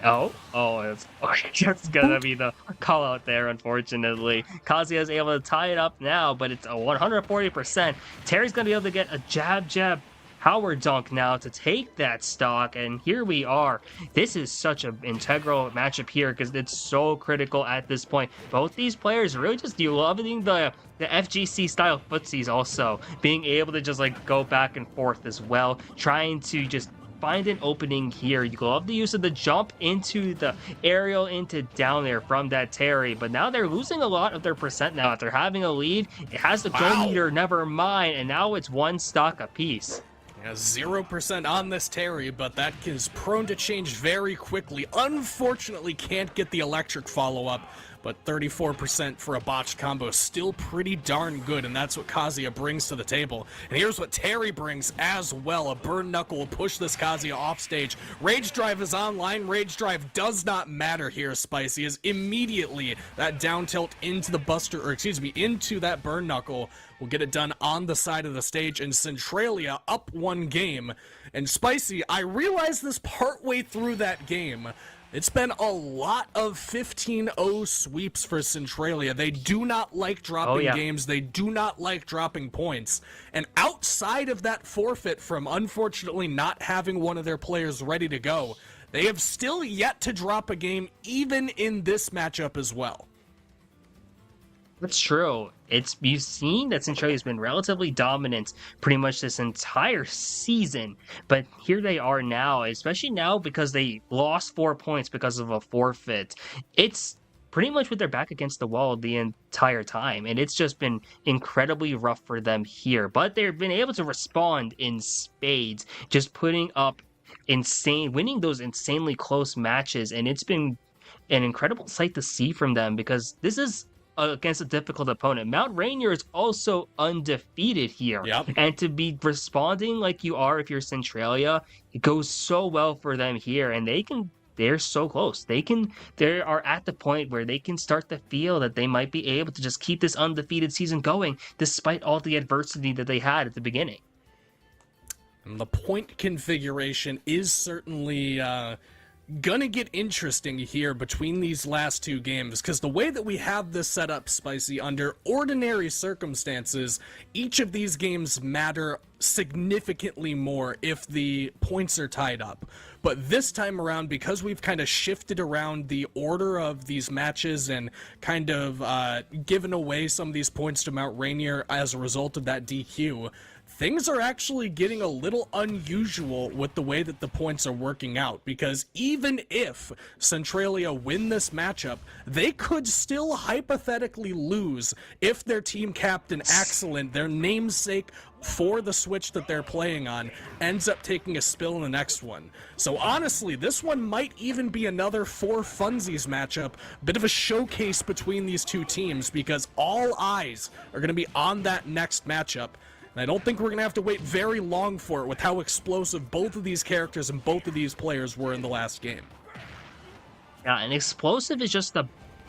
It's just gonna be the call out there, unfortunately. Kazuya is able to tie it up now, but it's a 140%. Terry's gonna be able to get a jab power dunk now to take that stock, and here we are. This is such an integral matchup here because it's so critical at this point. Both these players really just loving the FGC style footsies, also being able to just like go back and forth as well, trying to just find an opening here. You love the use of the jump into the aerial into down there from that Terry, but now they're losing a lot of their percent now. After having a lead, it has the goal meter, never mind, and now it's one stock apiece. 0% on this Terry, but that is prone to change very quickly. Unfortunately, can't get the electric follow-up, but 34% for a botched combo, still pretty darn good, and that's what Kazuya brings to the table. And here's what Terry brings as well. A burn knuckle will push this Kazuya off stage. Rage Drive is online. Rage Drive does not matter here, Spicy, as immediately that down tilt into the buster, or excuse me, into that burn knuckle will get it done on the side of the stage, and Centralia up one game. And Spicy, I realized this partway through that game. It's been a lot of 15-0 sweeps for Centralia. They do not like dropping games. They do not like dropping points. And outside of that forfeit from unfortunately not having one of their players ready to go, they have still yet to drop a game even in this matchup as well. That's true. You've seen that Centralia's been relatively dominant pretty much this entire season, but here they are now, especially now because they lost 4 points because of a forfeit. It's pretty much with their back against the wall the entire time, and it's just been incredibly rough for them here, but they've been able to respond in spades, just putting up winning those insanely close matches, and it's been an incredible sight to see from them because this is against a difficult opponent. Mount Rainier is also undefeated here. And to be responding like you are if you're Centralia, it goes so well for them here, and they're so close. They are at the point where they can start to feel that they might be able to just keep this undefeated season going despite all the adversity that they had at the beginning. And the point configuration is certainly gonna get interesting here between these last two games, because the way that we have this set up, Spicy, under ordinary circumstances, each of these games matter significantly more if the points are tied up. But this time around, because we've kind of shifted around the order of these matches and kind of given away some of these points to Mount Rainier as a result of that DQ, things are actually getting a little unusual with the way that the points are working out, because even if Centralia win this matchup, they could still hypothetically lose if their team captain, Axelin, their namesake for the Switch that they're playing on, ends up taking a spill in the next one. So honestly, this one might even be another for funsies matchup, bit of a showcase between these two teams, because all eyes are going to be on that next matchup. And I don't think we're going to have to wait very long for it with how explosive both of these characters and both of these players were in the last game. Yeah, and explosive is just the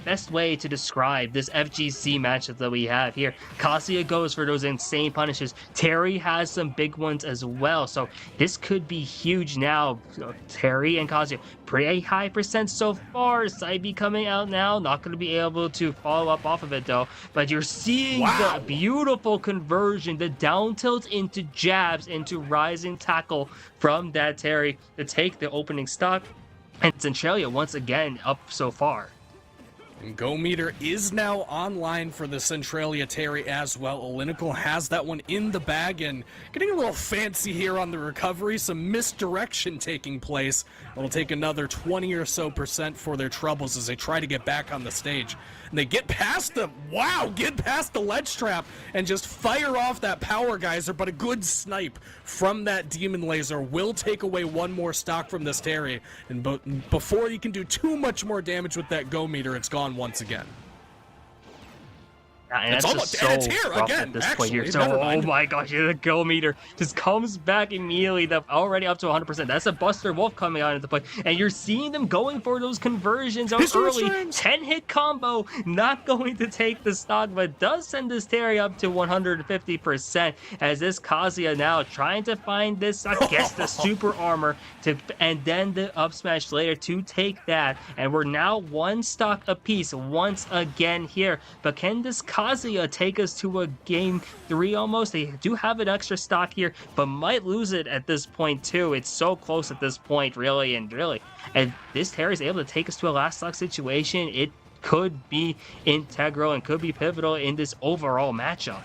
best way to describe this FGC matchup that we have here. Kazuya goes for those insane punishes. Terry has some big ones as well, so this could be huge now. Terry and Kazuya, pretty high percent so far. Saibi coming out now, not going to be able to follow up off of it though, but you're seeing the beautiful conversion, the down tilt into jabs, into rising tackle from that Terry to take the opening stock, and Centralia once again up so far. And Go Meter is now online for the Centralia Terry as well. Olinical has that one in the bag and getting a little fancy here on the recovery. Some misdirection taking place. It'll take another 20 or so % for their troubles as they try to get back on the stage. And they get past the ledge trap and just fire off that power geyser, but a good snipe from that demon laser will take away one more stock from this Terry. And before you can do too much more damage with that Go Meter, it's gone once again. Yeah, and it's almost so rough again, at this point here. So, oh my gosh, the Go Meter just comes back immediately. They're already up to 100%. That's a Buster Wolf coming out at the point. And you're seeing them going for those conversions out early. 10-hit combo, not going to take the stock, but does send this Terry up to 150%. As this Kazuya now trying to find this, I guess, the super armor, and then the up smash later to take that. And we're now one stock apiece once again here. But can this Kazuya take us to a game 3 almost? They do have an extra stock here, but might lose it at this point too. It's so close at this point, really. And this Terry's able to take us to a last stock situation. It could be integral and could be pivotal in this overall matchup.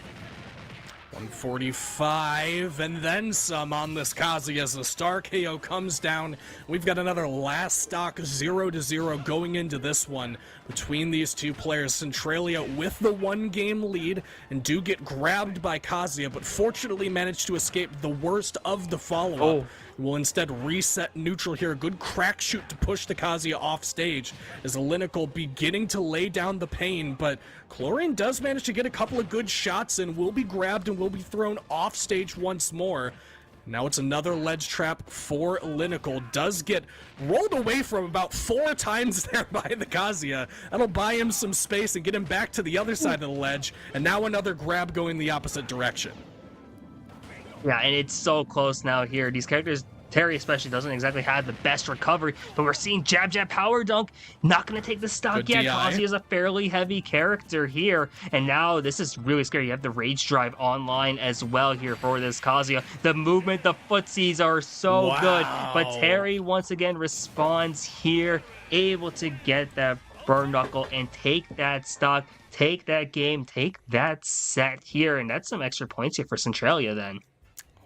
145 and then some on this Kazuya as the star KO comes down. We've got another last stock 0-0 going into this one between these two players. Centralia with the 1-game lead and do get grabbed by Kazuya, but fortunately managed to escape the worst of the follow-up. Will instead reset neutral here. A good crack shoot to push the Kazuya off stage as Linical beginning to lay down the pain, but Chlorine does manage to get a couple of good shots and will be grabbed and will be thrown off stage once more. Now it's another ledge trap for Linical. Does get rolled away from about 4 times there by the Kazuya. That'll buy him some space and get him back to the other side of the ledge. And now another grab going the opposite direction. Yeah, and it's so close now here. These characters, Terry especially, doesn't exactly have the best recovery, but we're seeing jab power dunk. Not going to take the stock yet. Kazuya is a fairly heavy character here, and now this is really scary. You have the Rage Drive online as well here for this Kazuya. The movement, the footsies are so good, but Terry once again responds here, able to get that burn knuckle and take that stock, take that game, take that set here, and that's some extra points here for Centralia then.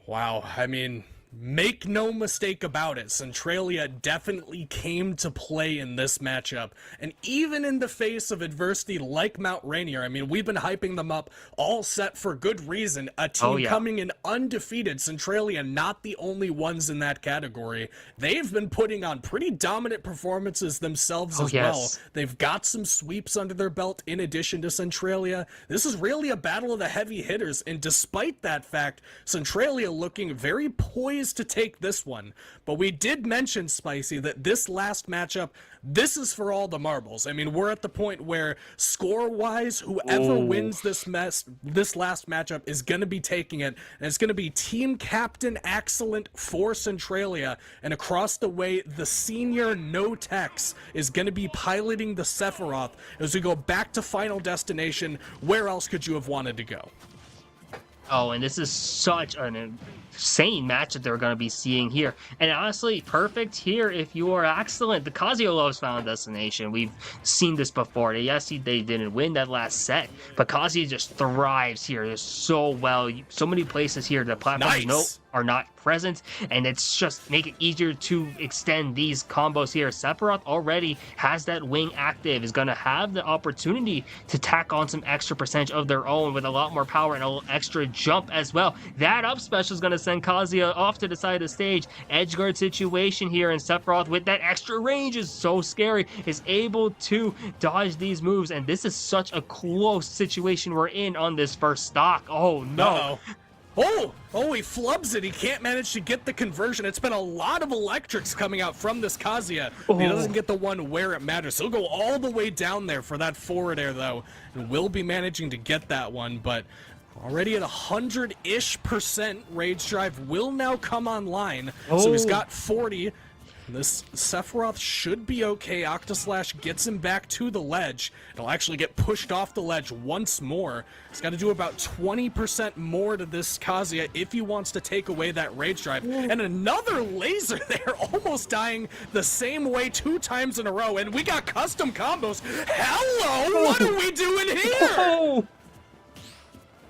Wow, I mean, make no mistake about it, Centralia definitely came to play in this matchup, and even in the face of adversity like Mount Rainier, I mean, we've been hyping them up all set for good reason, a team coming in undefeated, Centralia not the only ones in that category. They've been putting on pretty dominant performances themselves as well. They've got some sweeps under their belt in addition to Centralia. This is really a battle of the heavy hitters, and despite that fact, Centralia looking very poised to take this one. But we did mention, Spicy, that this last matchup, this is for all the marbles. I mean, we're at the point where score-wise, whoever wins this last matchup is going to be taking it, and it's going to be Team Captain Excellent for Centralia, and across the way, the senior No Tex is going to be piloting the Sephiroth as we go back to Final Destination. Where else could you have wanted to go? Oh, and this is such an insane match that they're going to be seeing here. And honestly, perfect here if you are excellent. The Kazuya loves Final Destination. We've seen this before. Yes, they didn't win that last set, but Kazuya just thrives here. There's so well. So many places here the platforms are not present, and it's just make it easier to extend these combos here. Sephiroth already has that wing active, is going to have the opportunity to tack on some extra percentage of their own with a lot more power and a little extra jump as well. That up special is going to send Kazuya off to the side of the stage. Edgeguard situation here, and Sephiroth with that extra range is so scary, is able to dodge these moves, and this is such a close situation we're in on this first stock. Oh no. Oh, he flubs it. He can't manage to get the conversion. It's been a lot of electrics coming out from this Kazuya. He doesn't get the one where it matters. He'll go all the way down there for that forward air, though, and will be managing to get that one, but already at 100-ish%, Rage Drive will now come online. So he's got 40. This Sephiroth should be okay. Octaslash gets him back to the ledge. It'll actually get pushed off the ledge once more. He's got to do about 20% more to this Kazuya if he wants to take away that Rage Drive. And another laser there, almost dying the same way 2 times in a row. And we got custom combos. Hello, what are we doing here?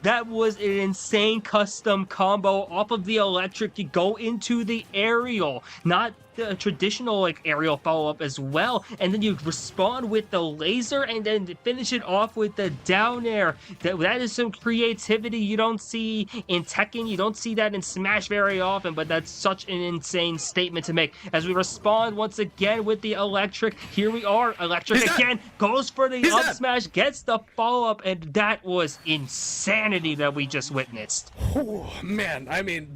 That was an insane custom combo off of the electric. You go into the aerial, not the traditional like aerial follow-up as well, and then you respond with the laser and then finish it off with the down air. That is some creativity you don't see in Tekken, you don't see that in Smash very often, but that's such an insane statement to make. As we respond once again with the electric, here we are, electric again, goes for the up smash, gets the follow-up, and that was insanity that we just witnessed. Oh man, I mean,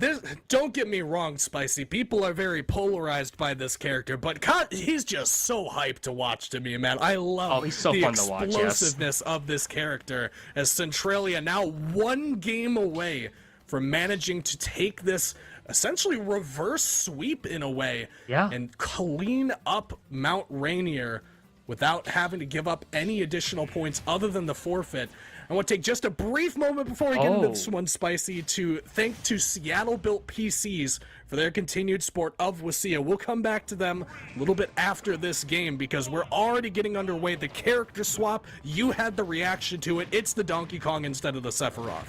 don't get me wrong, Spicy, people are very polarized by this character, but he's just so hyped to watch to me, man. I love he's so the fun to watch, explosiveness of this character, as Centralia now 1 game away from managing to take this essentially reverse sweep in a way and clean up Mount Rainier without having to give up any additional points other than the forfeit. I want to take just a brief moment before we get into this one, Spicy, to thank to Seattle-built PCs for their continued support of WSSEA. We'll come back to them a little bit after this game because we're already getting underway. The character swap, you had the reaction to it. It's the Donkey Kong instead of the Sephiroth.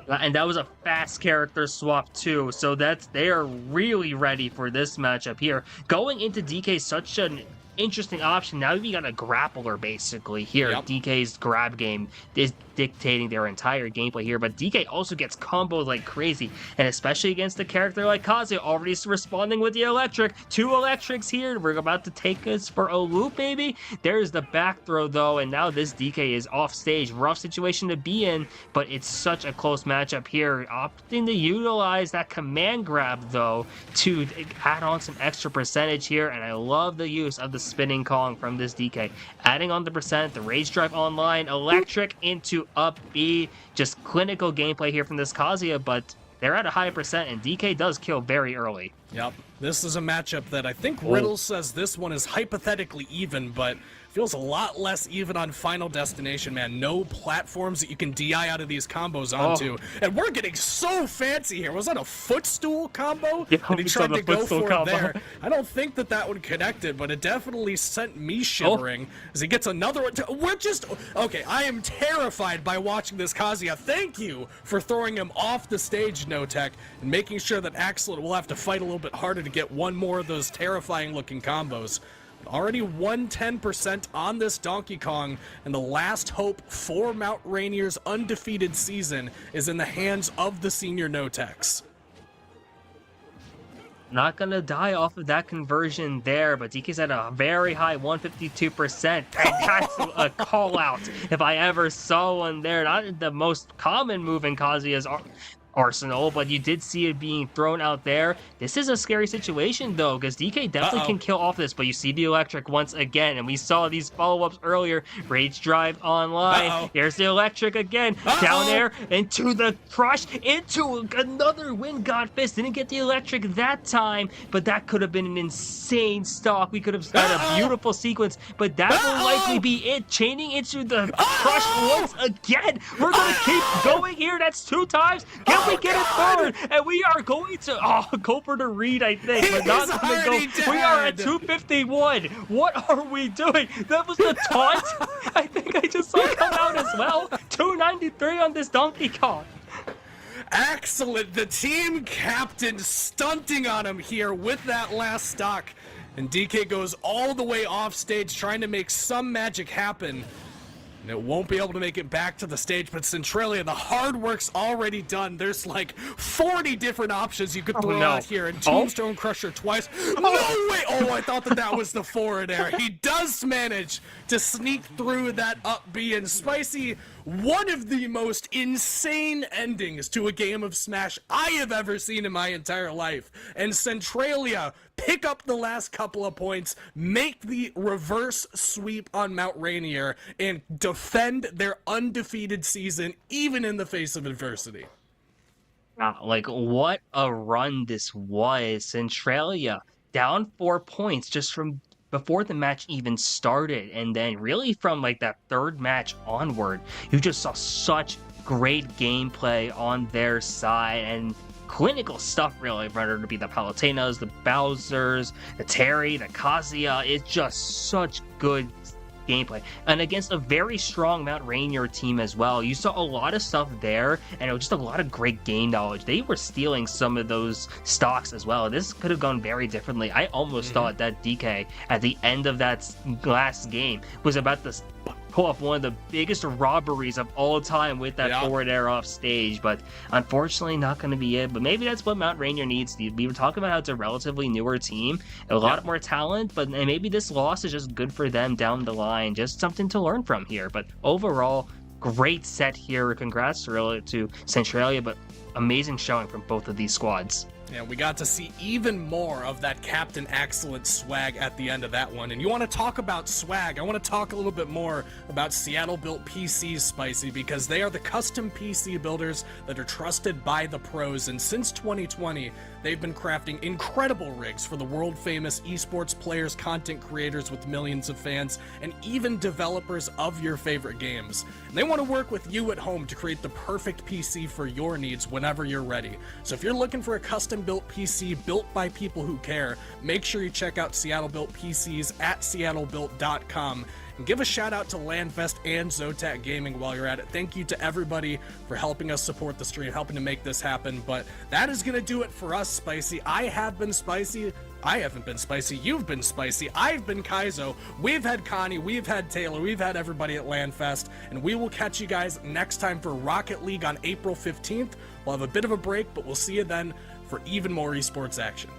And that was a fast character swap too, so they are really ready for this matchup here. Going into DK, such an interesting option. Now we got a grappler basically here. Yep. DK's grab game is dictating their entire gameplay here, but DK also gets comboed like crazy, and especially against a character like Kazuya, already responding with the electric. 2 electrics here. We're about to take us for a loop, baby. There's the back throw though, and now this DK is off stage. Rough situation to be in, but it's such a close matchup here. Opting to utilize that command grab though to add on some extra percentage here, and I love the use of the spinning Kong from this DK. Adding on the percent, the rage drive online, electric into up B. Just clinical gameplay here from this Kazuya, but they're at a high percent, and DK does kill very early. Yep. This is a matchup that I think Riddle says this one is hypothetically even, but feels a lot less even on Final Destination, man. No platforms that you can DI out of these combos onto. And we're getting so fancy here. Was that a footstool combo? Yeah, and he tried to go for combo. it there. I don't think that one connected, but it definitely sent me shivering as he gets another one. We're just... Okay, I am terrified by watching this Kazuya. Thank you for throwing him off the stage, No Tech, and making sure that Axel will have to fight a little bit harder to get one more of those terrifying looking combos. Already 110% on this Donkey Kong, and the last hope for Mount Rainier's undefeated season is in the hands of the senior No-Techs. Not gonna die off of that conversion there, but DK's at a very high 152%. And that's a call out if I ever saw one there. Not the most common move in Kazuya's arsenal, but you did see it being thrown out there. This is a scary situation though, because DK definitely can kill off this, but you see the electric once again, and we saw these follow-ups earlier. Rage drive online. There's the electric again. Down air into the crush, into another wind god fist. Didn't get the electric that time, but that could have been an insane stock. We could have got a beautiful sequence, but that will likely be it. Chaining into the crush once again. We're gonna keep going here. That's 2 times. We get it forward, and we are going to go for the read, I think. We're not going to go. We are at 251. What are we doing? That was the taunt. I think I just saw it come out as well. 293 on this Donkey Kong. Excellent. The team captain stunting on him here with that last stock, and DK goes all the way off stage trying to make some magic happen. And it won't be able to make it back to the stage, but Centralia, the hard work's already done. There's like 40 different options you could throw out here, and Tombstone Crusher twice. No way! Oh, I thought that was the forward air. He does manage to sneak through that up B, and Spicy, one of the most insane endings to a game of Smash I have ever seen in my entire life. And Centralia pick up the last couple of points, make the reverse sweep on Mount Rainier, and defend their undefeated season even in the face of adversity. Like, what a run this was. Centralia down 4 points just from before the match even started, and then really from like that 3rd match onward, you just saw such great gameplay on their side, and clinical stuff really, whether it be the Palutenas, the Bowsers, the Terry, the Kazuya. It's just such good gameplay, and against a very strong Mount Rainier team as well. You saw a lot of stuff there, and it was just a lot of great game knowledge. They were stealing some of those stocks as well. This could have gone very differently. I almost thought that DK at the end of that last game was about to pull off one of the biggest robberies of all time with that forward air off stage, but unfortunately not going to be it. But maybe that's what Mount Rainier needs. We were talking about how it's a relatively newer team, a lot more talent, but maybe this loss is just good for them down the line. Just something to learn from here. But overall, great set here. Congrats to Centralia, but amazing showing from both of these squads. Yeah, we got to see even more of that Captain Excellent swag at the end of that one. And you want to talk about swag, I want to talk a little bit more about Seattle-built PCs, Spicy, because they are the custom PC builders that are trusted by the pros. And since 2020, they've been crafting incredible rigs for the world-famous esports players, content creators with millions of fans, and even developers of your favorite games. And they want to work with you at home to create the perfect PC for your needs whenever you're ready. So if you're looking for a custom-built PC built by people who care, make sure you check out Seattle-built PCs at seattlebuilt.com. And give a shout out to LANfest and Zotac Gaming while you're at it. Thank you to everybody for helping us support the stream, helping to make this happen. But that is going to do it for us, Spicy. I have been Spicy. I haven't been Spicy. You've been Spicy. I've been Kaizo. We've had Connie. We've had Taylor. We've had everybody at LANfest. And we will catch you guys next time for Rocket League on April 15th. We'll have a bit of a break, but we'll see you then for even more esports action.